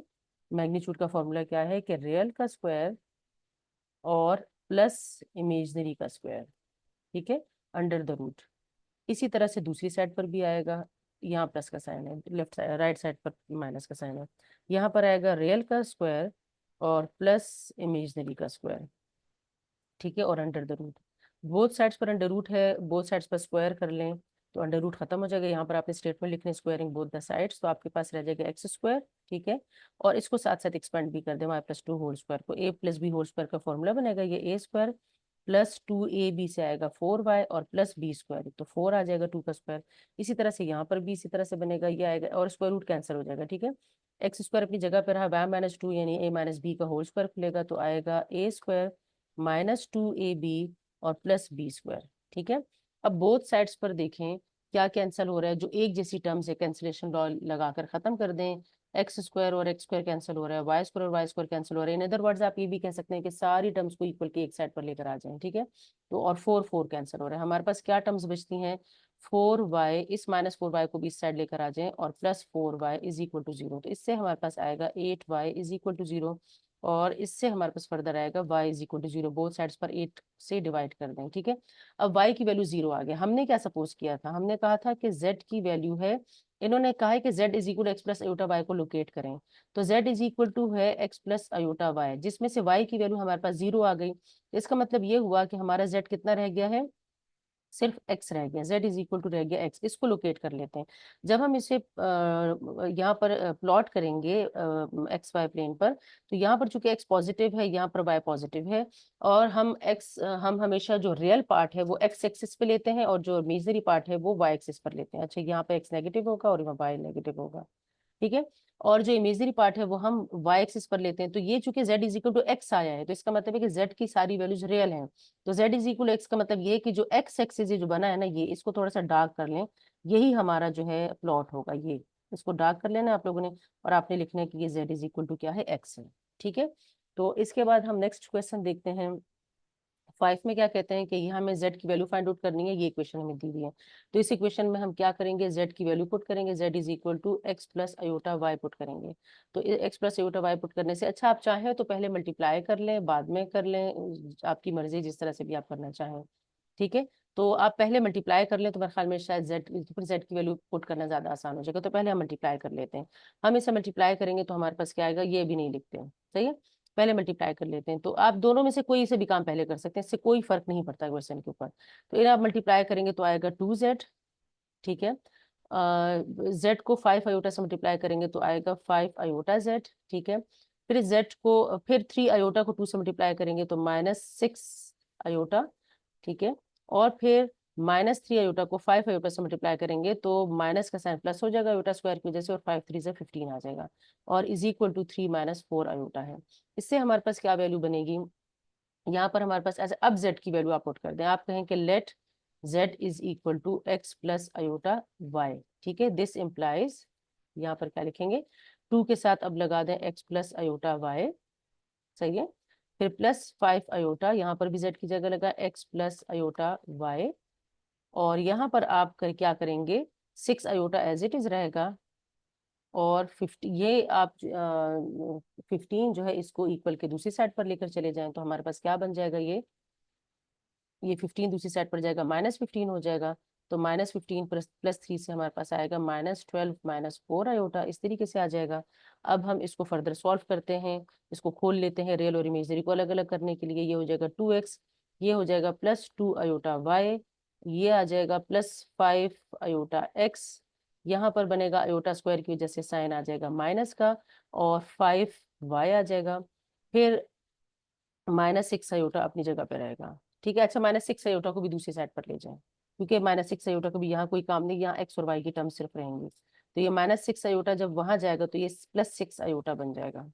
Speaker 1: मैग्नीट्यूड का फॉर्मूला क्या है कि रियल का स्क्वायर और प्लस इमेजनरी का स्क्वायर। ठीक है, अंडर द रूट। इसी तरह से दूसरी साइड पर भी आएगा, यहाँ प्लस का साइन है, लेफ्ट साइड राइट साइड पर माइनस का साइन है, यहाँ पर आएगा रियल का स्क्वायर और प्लस इमेजनरी का स्क्वायर। ठीक है, और under the root, both sides पर अंडर रूट है, बोथ साइड्स पर स्क्वायर कर लें तो अंडर रूट खत्म हो जाएगा। यहाँ पर आपने स्टेटमेंट लिखने स्क्वायरिंग बोथ द साइड्स, तो आपके पास रह जाएगा एक्स स्क्वायर। ठीक है, और इसको साथ साथ एक्सपेंड भी कर दें, वाई प्लस 2 होल स्क्वायर को, ए प्लस बी होल स्क्वायर का फॉर्मूला बनेगा, ये ए स्क्वायर प्लस 2ab से आएगा 4y और प्लस बी स्क्वायर, तो 4 आ जाएगा 2 का स्क्वायर। इसी तरह से यहाँ पर भी इसी तरह से बनेगा, ये आएगा और स्क्वायर रूट कैंसिल हो जाएगा। ठीक है, एक्स स्क्वायर अपनी जगह पर रहा, वाई माइनस 2 यानी ए माइनस बी का होल स्क्वायर खुलेगा, तो आएगा ए स्क्वायर माइनस 2ab और प्लस बी स्क्वायर। ठीक है, अब बोथ साइड्स पर देखें क्या कैंसिल हो रहा है, जो एक जैसी टर्म्स है कैंसिलेशन लॉ लगाकर खत्म कर दें। एक्स स्क्वायर और एक्स स्क्वायर कैंसिल हो रहा है, वाई स्क्वायर और वाई स्क्वायर कैंसिल हो रहा है। इन अदर वर्ड्स आप ये भी कह सकते हैं कि सारी टर्म्स को इक्वल के एक साइड पर लेकर आ जाएं। ठीक है, तो और 4 कैंसिल हो रहा है, हमारे पास क्या टर्म्स बचती हैं, 4y, इस माइनस 4y को भी इस साइड लेकर आ जाएं और plus 4y is equal to 0, तो इससे हमारे पास आएगा 8y इज इक्वल टू 0, और इससे हमारे पास फर्दर आएगा y is equal to 0, both sides पर 8 से डिवाइड कर दें। ठीक है, अब y की वैल्यू 0 आ गया। हमने क्या सपोज किया था, हमने कहा था कि z की वैल्यू है, इन्होंने कहा है कि z is equal x plus iota y को लोकेट करें, तो z इज इक्वल टू है एक्स प्लस अयोटा वाई, जिसमें से y की वैल्यू हमारे पास 0 आ गई। इसका मतलब ये हुआ कि हमारा z कितना रह गया है, सिर्फ x रह गया, z इज इक्वल टू रह गया x। इसको लोकेट कर लेते हैं। जब हम इसे यहाँ पर प्लॉट करेंगे एक्स वाई प्लेन पर, तो यहाँ पर चूंकि x पॉजिटिव है, यहाँ पर y पॉजिटिव है, और हम हमेशा जो रियल पार्ट है वो x एक्सिस पे लेते हैं और जो इमेजिनरी पार्ट है वो y एक्सिस पर लेते हैं। अच्छा, यहाँ पर x नेगेटिव होगा और यहाँ y नेगेटिव होगा। ठीक है, और जो इमेजिनरी पार्ट है वो हम वाई एक्सिस पर लेते हैं। तो ये चूंकि z is equal to x आया है, तो इसका मतलब है कि z की सारी वैल्यूज रियल हैं। तो z is equal to x का मतलब ये है कि जो x एक्सिस जो बना है ना, ये इसको थोड़ा सा डार्क कर लें, यही हमारा जो है प्लॉट होगा। ये इसको डार्क कर लेना आप लोगों ने, और आपने लिखना है कि ये z इज इक्वल टू क्या है, x है। ठीक है, तो इसके बाद हम नेक्स्ट क्वेश्चन देखते हैं। 5 में क्या कहते हैं कि यहाँ हमें z की वैल्यू फाइंड आउट करनी है, ये इक्वेशन हमें दी हुई है। तो इस इक्वेशन में हम क्या करेंगे, z की वैल्यू पुट करेंगे, z is equal to x plus iota y put करेंगे। तो x plus iota y put करने से अच्छा, आप चाहें तो पहले मल्टीप्लाई कर लें, बाद में कर लें, आपकी मर्जी, जिस तरह से भी आप करना चाहें। ठीक है, तो आप पहले मल्टीप्लाई कर लें, तो मेरे ख्याल में शायद z की वैल्यू पुट करना ज्यादा आसान हो जाएगा। तो पहले हम मल्टीप्लाई कर लेते हैं। हम इसे मल्टीप्लाई करेंगे तो हमारे पास क्या आएगा, ये भी नहीं लिखते हैं, सही है। पहले मल्टीप्लाई कर लेते हैं, तो आप दोनों में से कोई से भी काम पहले कर सकते हैं, इससे कोई फर्क नहीं पड़ता क्वेश्चन के ऊपर। तो इन्हें आप मल्टीप्लाई करेंगे तो आएगा 2z। ठीक है, z को 5 अयोटा से मल्टीप्लाई करेंगे तो आएगा 5 अयोटा z। ठीक है, फिर z को, फिर 3 अयोटा को 2 से मल्टीप्लाई करेंगे तो -6 अयोटा। ठीक है, और फिर -3 अयोटा को 5 अयोटा से मल्टीप्लाई करेंगे तो माइनस का साइन प्लस हो जाएगा अयोटा स्क्वायर की वजह से, और 5 3 से 15 आ जाएगा, और इज इक्वल टू 3 -4 अयोटा है। इससे हमारे पास क्या वैल्यू बनेगी, यहाँ पर हमारे पास ऐसे, अब z की वैल्यू आप पुट कर दें, आप कहें कि let z is equal to x plus iota y। ठीक है, दिस इम्प्लाइज, यहाँ पर क्या लिखेंगे, 2 के साथ अब लगा दें x प्लस अयोटा y, सही है। फिर +5 अयोटा, यहाँ पर भी z की जगह लगा x प्लस अयोटा y, और यहाँ पर आप क्या करेंगे, 6 अयोटा एज इट इज रहेगा, और 50, ये आप 15 जो है इसको इक्वल के दूसरी साइड पर लेकर चले जाएं, तो हमारे पास क्या बन जाएगा, ये 15 दूसरी साइड पर जाएगा, -15 हो जाएगा। तो -15 +3 से हमारे पास आएगा -12 -4 अयोटा, इस तरीके से आ जाएगा। अब हम इसको फर्दर सॉल्व करते हैं, इसको खोल लेते हैं रियल और इमेजनरी को अलग अलग करने के लिए। ये हो जाएगा 2x, ये हो जाएगा +2 अयोटा y, ये आ जाएगा +5 अयोटा x, यहाँ पर बनेगा अयोटा स्क्वायर की वजह से साइन आ जाएगा माइनस का, और 5y आ जाएगा। फिर -6 अयोटा अपनी जगह पे रहेगा। ठीक है, अच्छा, -6 अयोटा को भी दूसरी साइड पर ले जाएं, क्योंकि -6 अयोटा को भी यहाँ कोई काम नहीं, यहाँ एक्स और वाई की टर्म सिर्फ रहेंगी। तो ये -6 अयोटा जब वहां जाएगा तो ये +6 अयोटा बन जाएगा।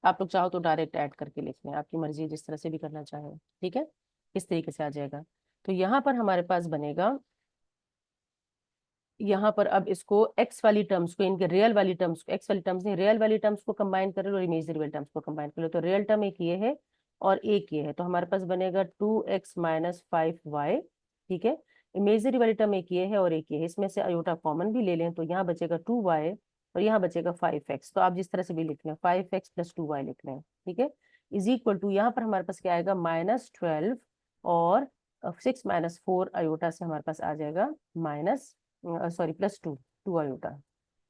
Speaker 1: आप लोग चाहो तो डायरेक्ट ऐड करके लिख लें, आपकी मर्जी है, जिस तरह से भी करना चाहें। ठीक है, इस तरीके से आ जाएगा। तो यहाँ पर हमारे पास बनेगा, यहाँ पर अब इसको एक्स वाली टर्म्स को, इनके रियल वाली टर्म्स को, एक्स वाली टर्म्स नहीं, रियल वाली टर्म्स को कंबाइन कर लो और इमेजिनरी वाली टर्म्स को कंबाइन कर लो। तो रियल टर्म एक ये है और एक ये है, तो हमारे पास बनेगा 2x - 5y। ठीक है, इमेजिनरी वाली टर्म एक ये है और एक ये है, इसमें से अयोटा कॉमन भी ले लें तो यहाँ बचेगा 2y और यहाँ बचेगा 5x। तो आप जिस तरह से भी लिख लें, 5x + 2y लिख लें। ठीक है, इज इक्वल टू, यहाँ पर हमारे पास क्या आएगा, -12, और 6 - 4 अयोटा से हमारे पास आ जाएगा +2 अयोटा,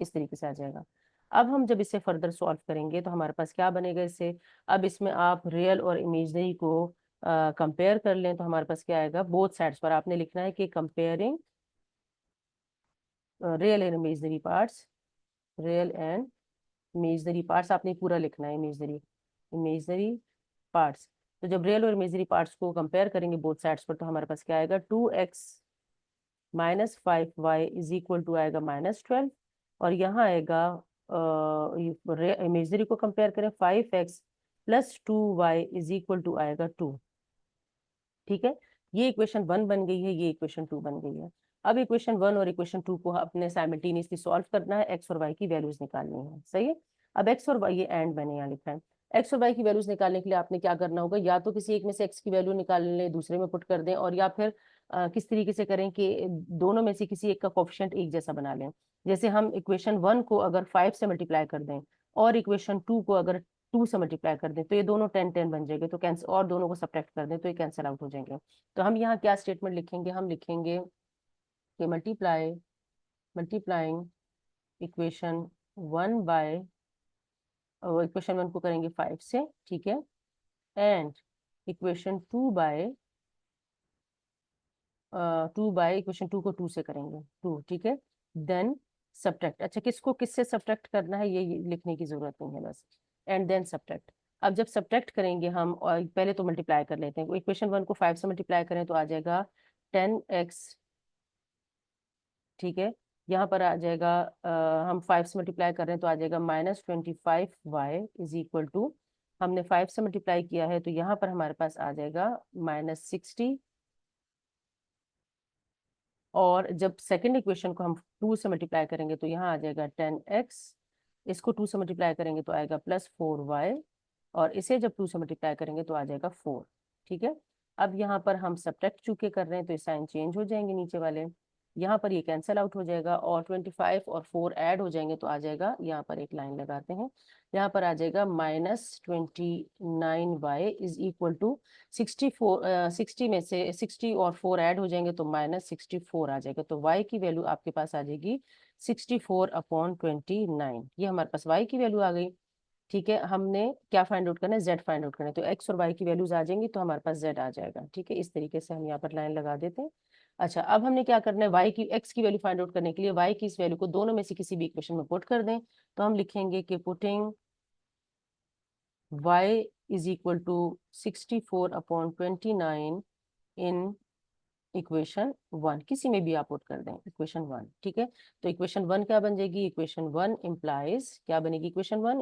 Speaker 1: इस तरीके से आ जाएगा। अब हम जब इसे फर्दर सॉल्व करेंगे तो हमारे पास क्या बनेगा इससे, अब इसमें आप रियल और इमेजिनरी को कंपेयर कर लें, तो हमारे पास क्या आएगा, बोथ साइड्स पर आपने लिखना है कि comparing real and imaginary parts, real and imaginary parts आपने पूरा लिखना है, इमेजिनरी इमेजिनरी पार्ट्स। तो जब रियल और इमेजिनरी पार्ट्स को कंपेयर करेंगे बोथ साइड्स पर, तो हमारे पास क्या आएगा, 2x -5y is equal to आएगा -12, और यहाँ आएगा इमेजनरी को कंपेयर करें, 5x + 2y is equal to आएगा 2। ठीक है, ये इक्वेशन 1 बन गई है, ये इक्वेशन 2 बन गई है। अब इक्वेशन 1 और इक्वेशन 2 को अपने साइमल्टेनियसली सॉल्व करना है, एक्स और वाई की वैल्यूज निकालनी है, सही है। अब एक्स और वाई, ये एंड मैंने यहाँ लिखा है, एक्स और वाई की वैल्यूज निकालने के लिए आपने क्या करना होगा, या तो किसी एक में से एक्स की वैल्यू निकाल लें, दूसरे में पुट कर दें, और या फिर किस तरीके से करें कि दोनों में से किसी एक का कोफिशिएंट एक जैसा बना लें। जैसे हम इक्वेशन 1 को अगर 5 से मल्टीप्लाई कर दें और इक्वेशन 2 को अगर 2 से मल्टीप्लाई कर दें, तो ये दोनों 10 बन जाएंगे, तो कैंसिल, और दोनों को सब्ट्रैक्ट कर दें तो ये कैंसिल आउट हो जाएंगे। तो हम यहाँ क्या स्टेटमेंट लिखेंगे, हम लिखेंगे कि मल्टीप्लाइंग इक्वेशन 1 बाय, इक्वेशन 1 को करेंगे 5 से, ठीक है, एंड इक्वेशन 2 बाय इक्वेशन 2 को 2 से करेंगे, 2, ठीक है, देन सब्ट्रैक्ट। अच्छा, किसको किससे सब्ट्रैक्ट करना है ये लिखने की जरूरत नहीं है बस, एंड देन सब्ट्रैक्ट। अब जब सब्ट्रैक्ट करेंगे हम, और पहले तो मल्टीप्लाई कर लेते हैं, इक्वेशन 1 को 5 से मल्टीप्लाई करें तो आ जाएगा 10x, ठीक है, यहाँ पर आ जाएगा हम 5 से मल्टीप्लाई कर रहे हैं तो आ जाएगा -25y इज इक्वल टू, हमने 5 से मल्टीप्लाई किया है तो यहाँ पर हमारे पास आ जाएगा -60। और जब सेकंड इक्वेशन को हम 2 से मल्टीप्लाई करेंगे तो यहाँ आ जाएगा 10x, इसको 2 से मल्टीप्लाई करेंगे तो आएगा +4y, और इसे जब 2 से मल्टीप्लाई करेंगे तो आ जाएगा 4। ठीक है, अब यहाँ पर हम सब्ट्रैक्ट चूके कर रहे हैं तो ये साइन चेंज हो जाएंगे नीचे वाले, यहाँ पर ये कैंसिल आउट हो जाएगा और 25 और 4 ऐड हो जाएंगे तो आ जाएगा, यहाँ पर एक लाइन लगाते हैं, यहाँ पर आ जाएगा -29y इज इक्वल टू 64, 60 में से 60 और 4 ऐड हो जाएंगे तो -64 आ जाएगा। तो y की वैल्यू आपके पास आ जाएगी 64/29। ये हमारे पास y की वैल्यू आ गई। ठीक है, हमने क्या फाइंड आउट करना है, z फाइंड आउट करना है, तो x और y की वैल्यूज आ जाएंगी तो हमारे पास z आ जाएगा। ठीक है, इस तरीके से हम यहाँ पर लाइन लगा देते हैं। अच्छा, अब हमने क्या करना है, y की x की वैल्यू फाइंड आउट करने के लिए y की इस वैल्यू को दोनों में से किसी भी इक्वेशन में पुट कर दें। तो हम लिखेंगे कि putting y is equal to 64/29 in equation 1, किसी में भी आप पुट कर दें इक्वेशन 1। ठीक है, तो इक्वेशन 1 क्या बन जाएगी, इक्वेशन 1 इम्प्लाइज क्या बनेगी, इक्वेशन 1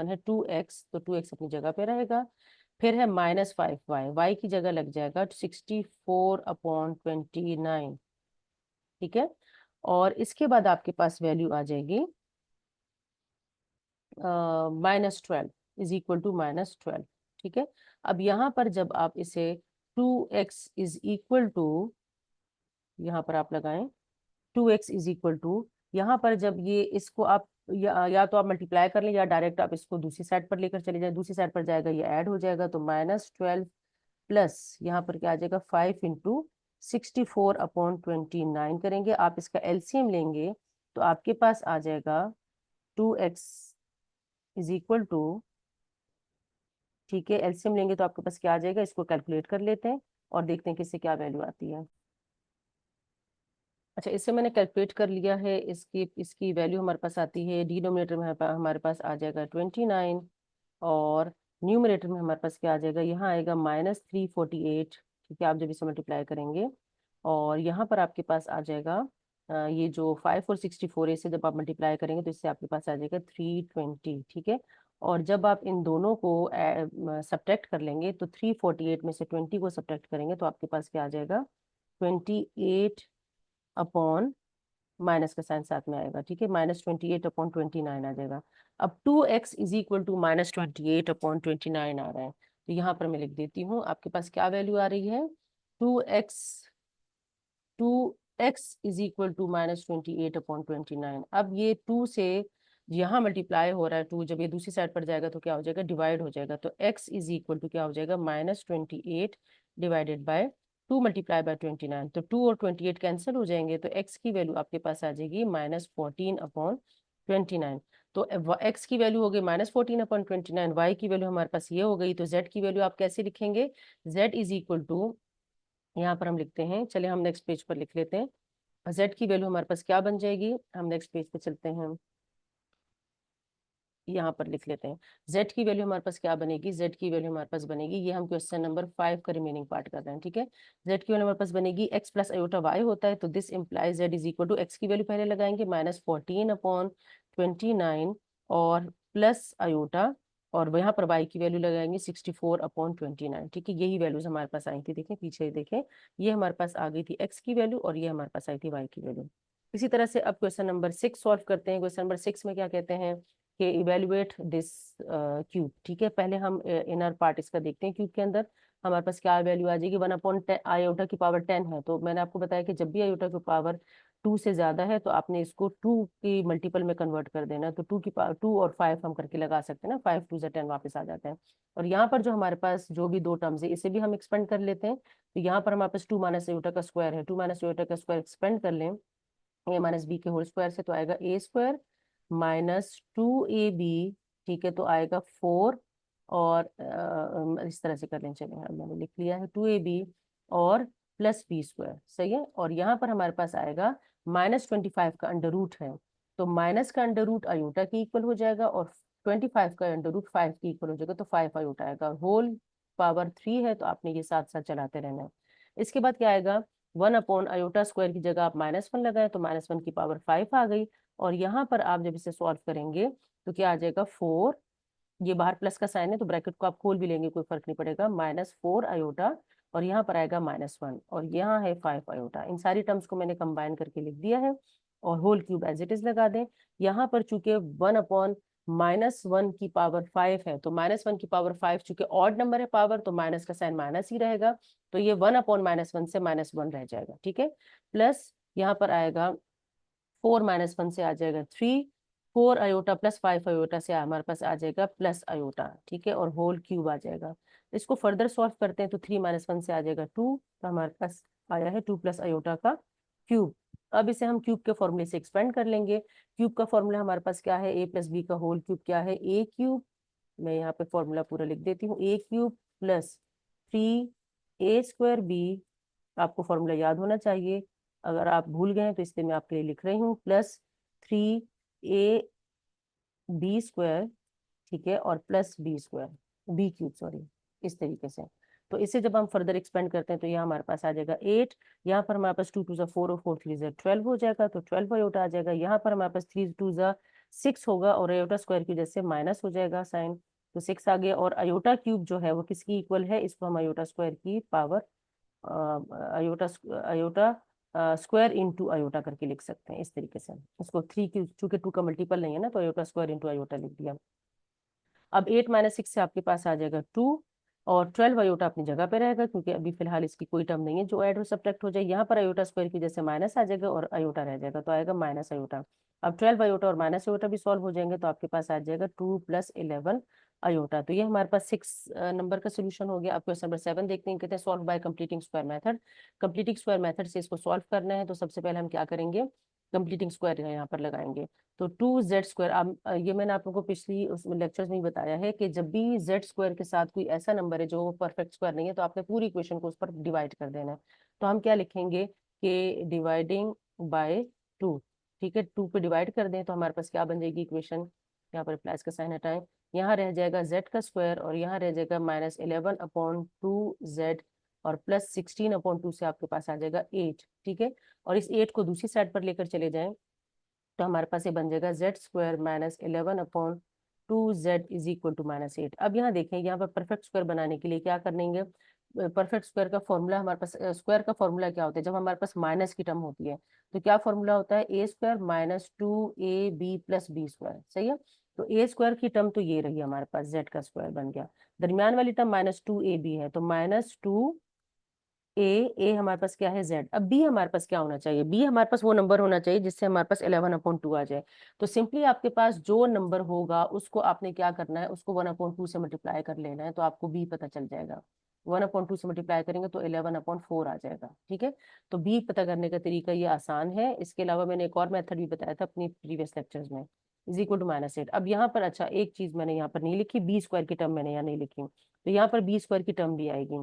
Speaker 1: है 2x, तो 2x अपनी जगह पे रहेगा, फिर है -5y, y की जगह लग जाएगा 64/29। ठीक है, और इसके बाद आपके पास वैल्यू आ जाएगी -12 इज इक्वल टू -12। ठीक है, अब यहाँ पर जब आप इसे 2x इज इक्वल टू, यहाँ पर आप लगाएं 2x इज इक्वल टू, यहाँ पर जब ये इसको आप या तो आप मल्टीप्लाई कर लें या डायरेक्ट आप इसको दूसरी साइड पर लेकर चले जाए, दूसरी साइड पर जाएगा ये ऐड हो जाएगा, तो -12 प्लस यहाँ पर क्या आ जाएगा 5 इंटू 64/29 करेंगे, आप इसका एलसीएम लेंगे तो आपके पास आ जाएगा 2x इज इक्वल टू, ठीक है, एलसीएम लेंगे तो आपके पास क्या आ जाएगा, इसको कैलकुलेट कर लेते हैं और देखते हैं कि इससे क्या वैल्यू आती है। अच्छा, इससे मैंने कैलकुलेट कर लिया है, इसकी इसकी वैल्यू हमारे पास आती है, डिनोमिनेटर में हमारे पास आ जाएगा 29, और न्यूमरेटर में हमारे पास क्या आ जाएगा, यहाँ आएगा -348। ठीक है, आप जब इसे मल्टीप्लाई करेंगे और यहाँ पर आपके पास आ जाएगा ये जो 5 और 64 इसे जब आप मल्टीप्लाई करेंगे तो इससे आपके पास आ जाएगा 320। ठीक है, और जब आप इन दोनों को सब्ट्रैक्ट कर लेंगे तो 348 में से 20 को सब्ट्रैक्ट करेंगे तो आपके पास क्या आ जाएगा, 28 अपॉन, माइनस का साइन साथ में आएगा। ठीक है, -28/29 आ जाएगा। अब 2x इज इक्वल टू -28/29 आ रहा है, तो यहाँ पर मैं लिख देती हूँ, आपके पास क्या वैल्यू आ रही है, 2x, 2x is equal to -28/29। अब ये 2 से यहाँ मल्टीप्लाई हो रहा है, 2 जब ये दूसरी साइड पर जाएगा तो क्या हो जाएगा, डिवाइड हो जाएगा, तो x इज इक्वल टू क्या हो जाएगा, -28 डिवाइडेड बाय 2 मल्टीप्लाई बाय 29, तो 2 और 28 कैंसिल हो जाएंगे, तो x की वैल्यू आपके पास आ जाएगी -14/29। तो x की वैल्यू हो गई -14/29, y की वैल्यू हमारे पास ये हो गई, तो z की वैल्यू आप कैसे लिखेंगे, z इज इक्वल टू, यहाँ पर हम लिखते हैं, चलिए हम नेक्स्ट पेज पर लिख लेते हैं, z की वैल्यू हमारे पास क्या बन जाएगी, हम नेक्स्ट पेज पे चलते हैं, यहाँ पर लिख लेते हैं, z की वैल्यू हमारे पास क्या बनेगी, z की वैल्यू हमारे पास बनेगी, ये हम क्वेश्चन नंबर 5 का रिमेनिंग पार्ट कर रहे हैं। ठीक है, z की वैल्यू हमारे पास बनेगी x प्लस अयोटा y होता है, तो this implies z is equal to, x की वैल्यू पहले लगाएंगे -14/29 और प्लस अयोटा, और यहाँ पर y की वैल्यू लगाएंगे 64/29। ठीक है, यही वैल्यूज हमारे पास आई थी, देखें पीछे देखें, ये हमारे पास आ गई थी x की वैल्यू और ये हमारे पास आई थी y की वैल्यू। इसी तरह से अब क्वेश्चन नंबर 6 सॉल्व करते हैं। क्वेश्चन नंबर 6 में क्या कहते हैं कि इवेल्युएट दिस क्यूब। ठीक है, पहले हम इनर पार्ट इसका देखते हैं, क्यूब के अंदर हमारे पास क्या वैल्यू आ जाएगी, 1/10 आयोटा की पावर 10 है, तो मैंने आपको बताया कि जब भी आयोटा की पावर 2 से ज्यादा है तो आपने इसको 2 की मल्टीपल में कन्वर्ट कर देना, तो 2 की पावर 2 और 5 हम करके लगा सकते हैं ना, 5 2 से 10 वापस आ जाते हैं। और यहाँ पर जो हमारे पास जो भी दो टर्म्स है इसे भी हम एक्सपेंड कर लेते हैं, तो यहाँ पर हमारे पास 2 माइनस आयोटा का स्क्वायर है, 2 माइनस आयोटा का स्क्वायर एक्सपेंड कर लें ए माइनस बी के होल स्क्वायर से, तो आएगा ए स्क्वायर -2ab। ठीक है, तो आएगा 4, और इस तरह से कर लें, चलिए मैंने लिख लिया है 2ab और प्लस बी स्क्वायर, सही है। और यहाँ पर हमारे पास आएगा -25 का अंडर रूट है, तो माइनस का अंडर रूट आयोटा के इक्वल हो जाएगा और 25 का अंडर रूट 5 के इक्वल हो जाएगा, तो 5 आयोटा आएगा, होल पावर 3 है, तो आपने ये साथ साथ चलाते रहना है। इसके बाद क्या आएगा, 1 अपॉन आयोटा स्क्वायर की जगह आप -1 लगाए तो -1 की पावर 5 आ गई। और यहाँ पर आप जब इसे सॉल्व करेंगे तो क्या आ जाएगा 4, ये बाहर प्लस का साइन है तो ब्रैकेट को आप खोल भी लेंगे कोई फर्क नहीं पड़ेगा, -4 आयोटा, और यहाँ पर आएगा -1, और यहाँ है 5 आयोटा। इन सारी टर्म्स को मैंने कंबाइन करके लिख दिया है और whole cube as it is लगा दें। यहाँ पर चूंकि 1 अपॉन -1 की पावर 5 है तो -1 की पावर 5 चूंकि ऑड नंबर है पावर तो माइनस का साइन माइनस ही रहेगा, तो ये 1 अपॉन -1 से -1 रह जाएगा, ठीक है। प्लस यहाँ पर आएगा 4 -1 से आ जाएगा 3, 4 आयोटा प्लस 5 आयोटा से हमारे पास आ जाएगा प्लस आयोटा, ठीक है, और होल क्यूब आ जाएगा। इसको फर्दर सॉल्व करते हैं तो 3 -1 से आ जाएगा 2, तो हमारे पास आया है 2 प्लस आयोटा का क्यूब। अब इसे हम क्यूब के फॉर्मूले से एक्सपेंड कर लेंगे। क्यूब का फॉर्मूला हमारे पास क्या है, a प्लस बी का होल क्यूब क्या है, a क्यूब, मैं यहाँ पे फॉर्मूला पूरा लिख देती हूँ, a cube plus 3a² b, आपको फॉर्मूला याद होना चाहिए, अगर आप भूल गए हैं तो इसलिए मैं आपके लिए लिख रही हूँ, प्लस 3ab², ठीक है, और प्लस b³ सॉरी, इस तरीके से। तो इसे जब हम फर्दर एक्सपेंड करते हैं तो यहाँ हमारे पास आ जाएगा 8, यहाँ पर हमारे पास 2 2 ज़ा 4 और 4 3 ज़ा 12 हो जाएगा, तो 12 आयोटा आ जाएगा। यहाँ पर हमारे पास 3 2 ज़ा 6 होगा और आयोटा स्क्वायर की वजह से माइनस हो जाएगा साइन, तो 6 आ गया। और आयोटा क्यूब जो है वो किसकी इक्वल है, इसको हम आयोटा स्क्वायर की power iota iota square into iota करके लिख सकते हैं, इस तरीके से। इसको 3 की चूंकि 2 का मल्टीपल नहीं है ना, तो आयोटा स्क्वायर इंटू आयोटा लिख दिया। अब 8 -6 से आपके पास आ जाएगा 2, और 12 आयोटा अपनी जगह पे रहेगा क्योंकि अभी फिलहाल इसकी कोई टर्म नहीं है जो ऐड हो सब्ट्रैक्ट हो जाए। यहाँ पर आयोटा स्क्वायर की जैसे माइनस आ जाएगा और आयोटा रह जाएगा, तो आएगा माइनस आयोटा। अब 12 आयोटा और माइनस आयोटा भी सॉल्व हो जाएंगे तो आपके पास आ जाएगा 2 + 11 आयोटा। तो ये हमारे पास 6 नंबर का सोल्यूशन हो गया। अब क्वेश्चन नंबर 7 देखते हैं, कहते हैं solve by completing square method. Completing square method से इसको सॉल्व करना है, तो सबसे पहले हम क्या करेंगे, कंप्लीटिंग स्क्वायर यहाँ पर लगाएंगे। तो 2z², अब ये मैंने आप लोगों को पिछली उसमें लेक्चर्स में बताया है कि जब भी z² के साथ कोई ऐसा नंबर है जो परफेक्ट स्क्वायर नहीं है तो आपने पूरी इक्वेशन को उस पर डिवाइड कर देना है। तो हम क्या लिखेंगे कि डिवाइडिंग बाय 2, ठीक है, 2 पे डिवाइड कर दें तो हमारे पास क्या बन जाएगी इक्वेशन, यहाँ पर प्लस का साइन हटाएं, यहाँ रह जाएगा z का स्क्वायर और यहाँ रह जाएगा -11/2z और +16/2 से आपके पास आ जाएगा 8, ठीक है। और इस 8 को दूसरी साइड पर लेकर चले जाएं तो हमारे पास ये बन जाएगा z² -11/2z is equal to -8। अब यहाँ देखें, यहाँ पर परफेक्ट स्क्वायर बनाने के लिए क्या करेंगे, परफेक्ट स्क्वायर का फॉर्मूला हमारे पास, स्क्वायर का फॉर्मूला क्या होता है, जब हमारे पास माइनस की टर्म होती है तो क्या फॉर्मूला होता है, a² - 2ab + b², सही है। तो a² की टर्म तो ये रही हमारे पास, z का स्क्वायर बन गया, दरमियान वाली टर्म -2ab है तो -2a हमारे पास क्या है z। अब b हमारे पास क्या होना चाहिए, b हमारे पास वो नंबर होना चाहिए जिससे हमारे पास 11/2 आ जाए। तो सिंपली आपके पास जो नंबर होगा उसको आपने क्या करना है, उसको 1/2 से मल्टीप्लाई कर लेना है, तो आपको b पता चल जाएगा। 1/2 से मल्टीप्लाई करेंगे तो 11/4 आ जाएगा, ठीक है। तो b पता करने का तरीका ये आसान है। इसके अलावा मैंने एक और मेथड भी बताया था अपनी प्रीवियस लेक्चर्स में, इज इक्वल टू -8। अब यहाँ पर अच्छा एक चीज मैंने यहाँ पर नहीं लिखी, b² की टर्म मैंने यहाँ नहीं लिखी, तो यहाँ पर b² की टर्म भी आएगी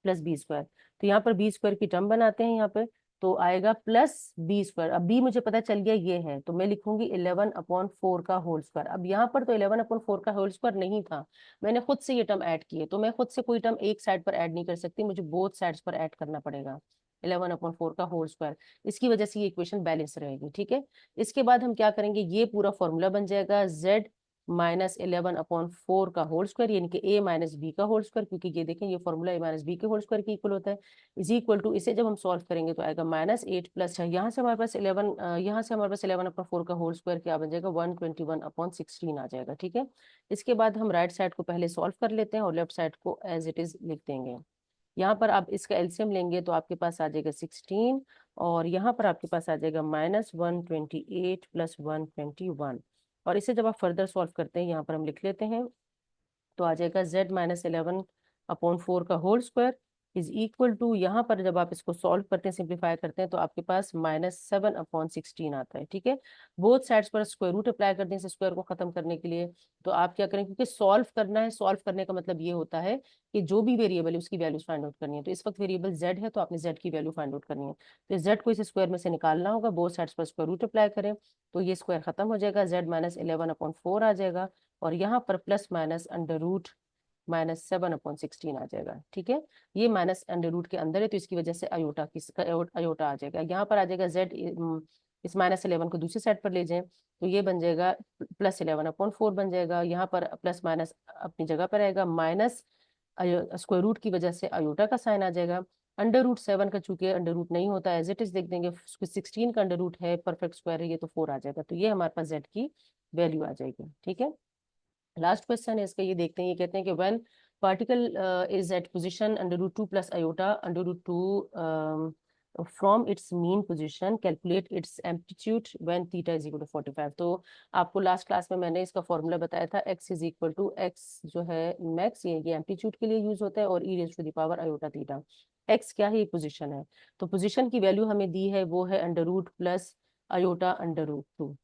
Speaker 1: +b²। तो यहाँ पर b² की टर्म बनाते हैं यहाँ पे, तो आएगा +b²। अब b मुझे पता चल गया ये है, तो मैं लिखूंगी 11/4 का होल स्क्वायर। अब यहाँ पर तो 11/4 का होल स्क्वायर नहीं था, मैंने खुद से ये टर्म ऐड की है, तो मैं खुद से कोई टर्म एक साइड पर ऐड नहीं कर सकती, मुझे बोथ साइड्स पर ऐड करना पड़ेगा 11/4 का होल स्क्वायर। इसकी वजह से ये इक्वेशन बैलेंस रहेगी, ठीक है। इसके बाद हम क्या करेंगे, ये पूरा फॉर्मूला बन जाएगा z -11/4 का होल स्क्वायर, यानी कि a - b का होल स्क्वायर, क्योंकि ये देखें ये फॉर्मूला a - b के होल स्क्वायर के इक्वल होता है, इज इक्वल टू, इसे जब हम सॉल्व करेंगे तो आएगा -8 प्लस यहाँ से हमारे पास 11/4 का होल स्क्वायर क्या बन जाएगा, 121/16 आ जाएगा, ठीक है। इसके बाद हम राइट साइड को पहले सॉल्व कर लेते हैं और लेफ्ट साइड को एज इट इज लिख देंगे। यहाँ पर आप इसका एलसीएम लेंगे तो आपके पास आ जाएगा 16, और यहाँ पर आपके पास आ जाएगा -128 + 121। और इसे जब आप फर्दर सॉल्व करते हैं, यहाँ पर हम लिख लेते हैं, तो आ जाएगा z -11/4 का whole square is equal to, यहाँ पर जब आप इसको सॉल्व करते हैं, सिंप्लीफाई करते हैं, तो आपके पास -7/16 आता है, ठीक है। बोथ साइड्स पर स्क्वायर रूट अप्लाई कर दें इस स्क्वायर को खत्म करने के लिए। तो आप क्या करें, क्योंकि सॉल्व करना है, सॉल्व करने का मतलब ये होता है कि जो भी वेरिएबल है उसकी वैल्यूज फाइंड आउट करनी है। तो इस वक्त वेरिएबल z है तो आपने z की वैल्यू फाइंड आउट करनी है, तो z को इस स्क्वायर में से निकालना होगा, बोथ साइड्स पर स्क्वायर रूट अप्लाई करें तो ये स्क्वायर खत्म हो जाएगा, z -11/4 आ जाएगा, और यहाँ पर प्लस माइनस अंडर रूट -7/16 आ जाएगा। ठीक है, ये माइनस अंडर रूट के अंदर है तो इसकी वजह से अयोटा की अयोटा आ जाएगा। यहाँ पर आ जाएगा z, इस -11 को दूसरी साइड पर ले जाएं तो ये बन जाएगा +11/4 बन जाएगा। यहाँ पर प्लस माइनस अपनी जगह पर रहेगा, माइनस स्क्वायर रूट की वजह से अयोटा का साइन आ जाएगा। √7 का चूंकि अंडर रूट नहीं होता, एज इट इज देख देंगे। 16 का अंडर रूट है, परफेक्ट स्क्वायर है, ये तो 4 आ जाएगा। तो ये हमारे पास z की वैल्यू आ जाएगी। ठीक है, लास्ट क्वेश्चन है इसका, ये देखते हैं। ये कहते हैं कि when particle is at position √2 plus iota √2 from its mean position, calculate its amplitude when theta is equal to 45। तो आपको लास्ट क्लास में मैंने इसका फॉर्मूला बताया था, x is equal to x जो है मैक्स, ये एम्पलीट्यूड के लिए यूज होता है, और e raise to the power iota theta. x क्या है, ये पोजीशन है। तो पोजीशन की वैल्यू हमें दी है, वो है √2 plus iota √2,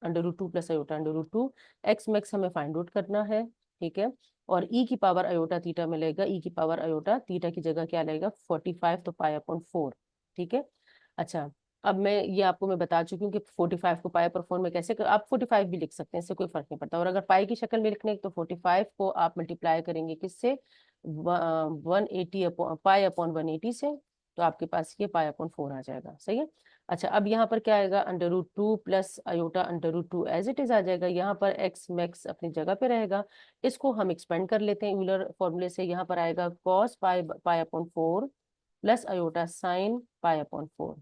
Speaker 1: √2 plus iota √2। X max हमें फाइंड आउट करना है। ठीक है, और ई की पावर अयोटा थीटा मिलेगा, ई की पावर अयोटा थीटा की जगह क्या लेगा 45, तो π/4। ठीक है, अच्छा, अब मैं आपको बता चुकी हूँ कि 45 को π/4 में कैसे आप 45 भी लिख सकते हैं, इससे कोई फर्क नहीं पड़ता। और अगर पाई की शक्ल में लिखने तो 45 को आप मल्टीप्लाई करेंगे किससे, 180 π/180 से, तो आपके पास ये π/4 आ जाएगा। सही है, अच्छा, अब यहाँ पर क्या आएगा, √2 plus iota √2 as it is आ जाएगा। यहाँ पर एक्स मैक्स अपनी जगह पे रहेगा, इसको हम एक्सपेंड कर लेते हैं यूलर फॉर्मूले से। यहाँ पर आएगा cos π/4 प्लस अयोटा साइन π/4।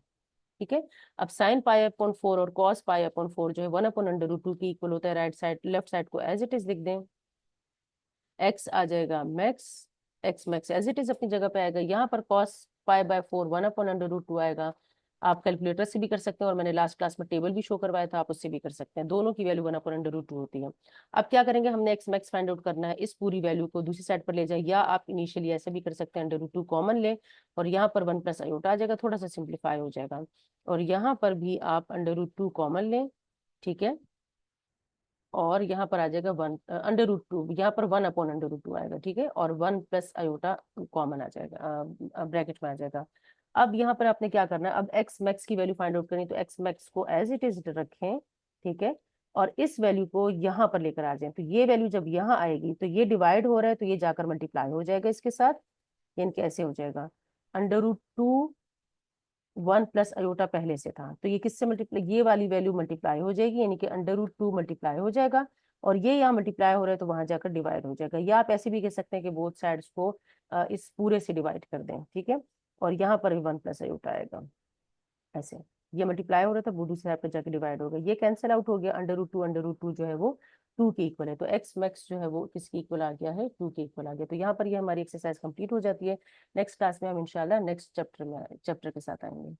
Speaker 1: ठीक है, अब साइन π/4 और cos π/4 जो है 1/√2 की इक्वल होता है। राइट साइड लेफ्ट साइड को एज इट इज लिख दें, एक्स आ जाएगा max, x max as it is अपनी जगह पे आएगा। यहाँ पर cos π/4 1/√2 आएगा। आप कैलकुलेटर से भी कर सकते हैं, और मैंने लास्ट क्लास में टेबल भी शो करवाया था, आप उससे भी कर सकते हैं। दोनों की वैल्यू 1/√2 होती है। अब क्या करेंगे, हमने एक्स मैक्स फाइंड आउट करना है, इस पूरी वैल्यू को दूसरी साइड पर ले जाए, या आप इनिशियली ऐसे भी कर सकते हैं, √2 कॉमन ले और यहाँ पर 1 प्लस अयोटा आ जाएगा, थोड़ा सा सिंप्लीफाई हो जाएगा। और यहाँ पर भी आप √2 कॉमन लें। ठीक है, और यहाँ पर आ जाएगा 1 √2, यहाँ पर 1/√2 आएगा। ठीक है, और 1 प्लस अयोटा कॉमन आ जाएगा, ब्रैकेट में आ जाएगा। अब यहाँ पर आपने क्या करना है, अब एक्स मैक्स की वैल्यू फाइंड आउट करनी, तो एक्स मैक्स को एज इट इज रखें। ठीक है, और इस वैल्यू को यहाँ पर लेकर आ जाए, तो ये वैल्यू जब यहाँ आएगी तो ये डिवाइड हो रहा है, तो ये जाकर मल्टीप्लाई हो जाएगा इसके साथ, यानी कैसे हो जाएगा, √2 1 प्लस अयोटा पहले से था, तो ये किससे मल्टीप्लाई, ये वाली वैल्यू मल्टीप्लाई हो जाएगी, यानी कि √2 मल्टीप्लाई हो जाएगा, और ये यहाँ मल्टीप्लाई हो रहा है तो वहां जाकर डिवाइड हो जाएगा। या आप ऐसे भी कह सकते हैं कि बोथ साइड्स को इस पूरे से डिवाइड कर दें। ठीक है, और यहाँ पर भी 1 प्लस अयोटा आएगा, ऐसे ये मल्टीप्लाई हो रहा था, वो दूसरे साइड पर जाकर डिवाइड होगा, ये कैंसिल आउट हो गया। √2 जो है वो 2 के इक्वल है, तो एक्स मैक्स जो है वो किसके इक्वल आ गया है, 2 के इक्वल आ गया। तो यहाँ पर ये हमारी एक्सरसाइज कंप्लीट हो जाती है। नेक्स्ट क्लास में हम इंशाल्लाह नेक्स्ट चैप्टर के साथ आएंगे।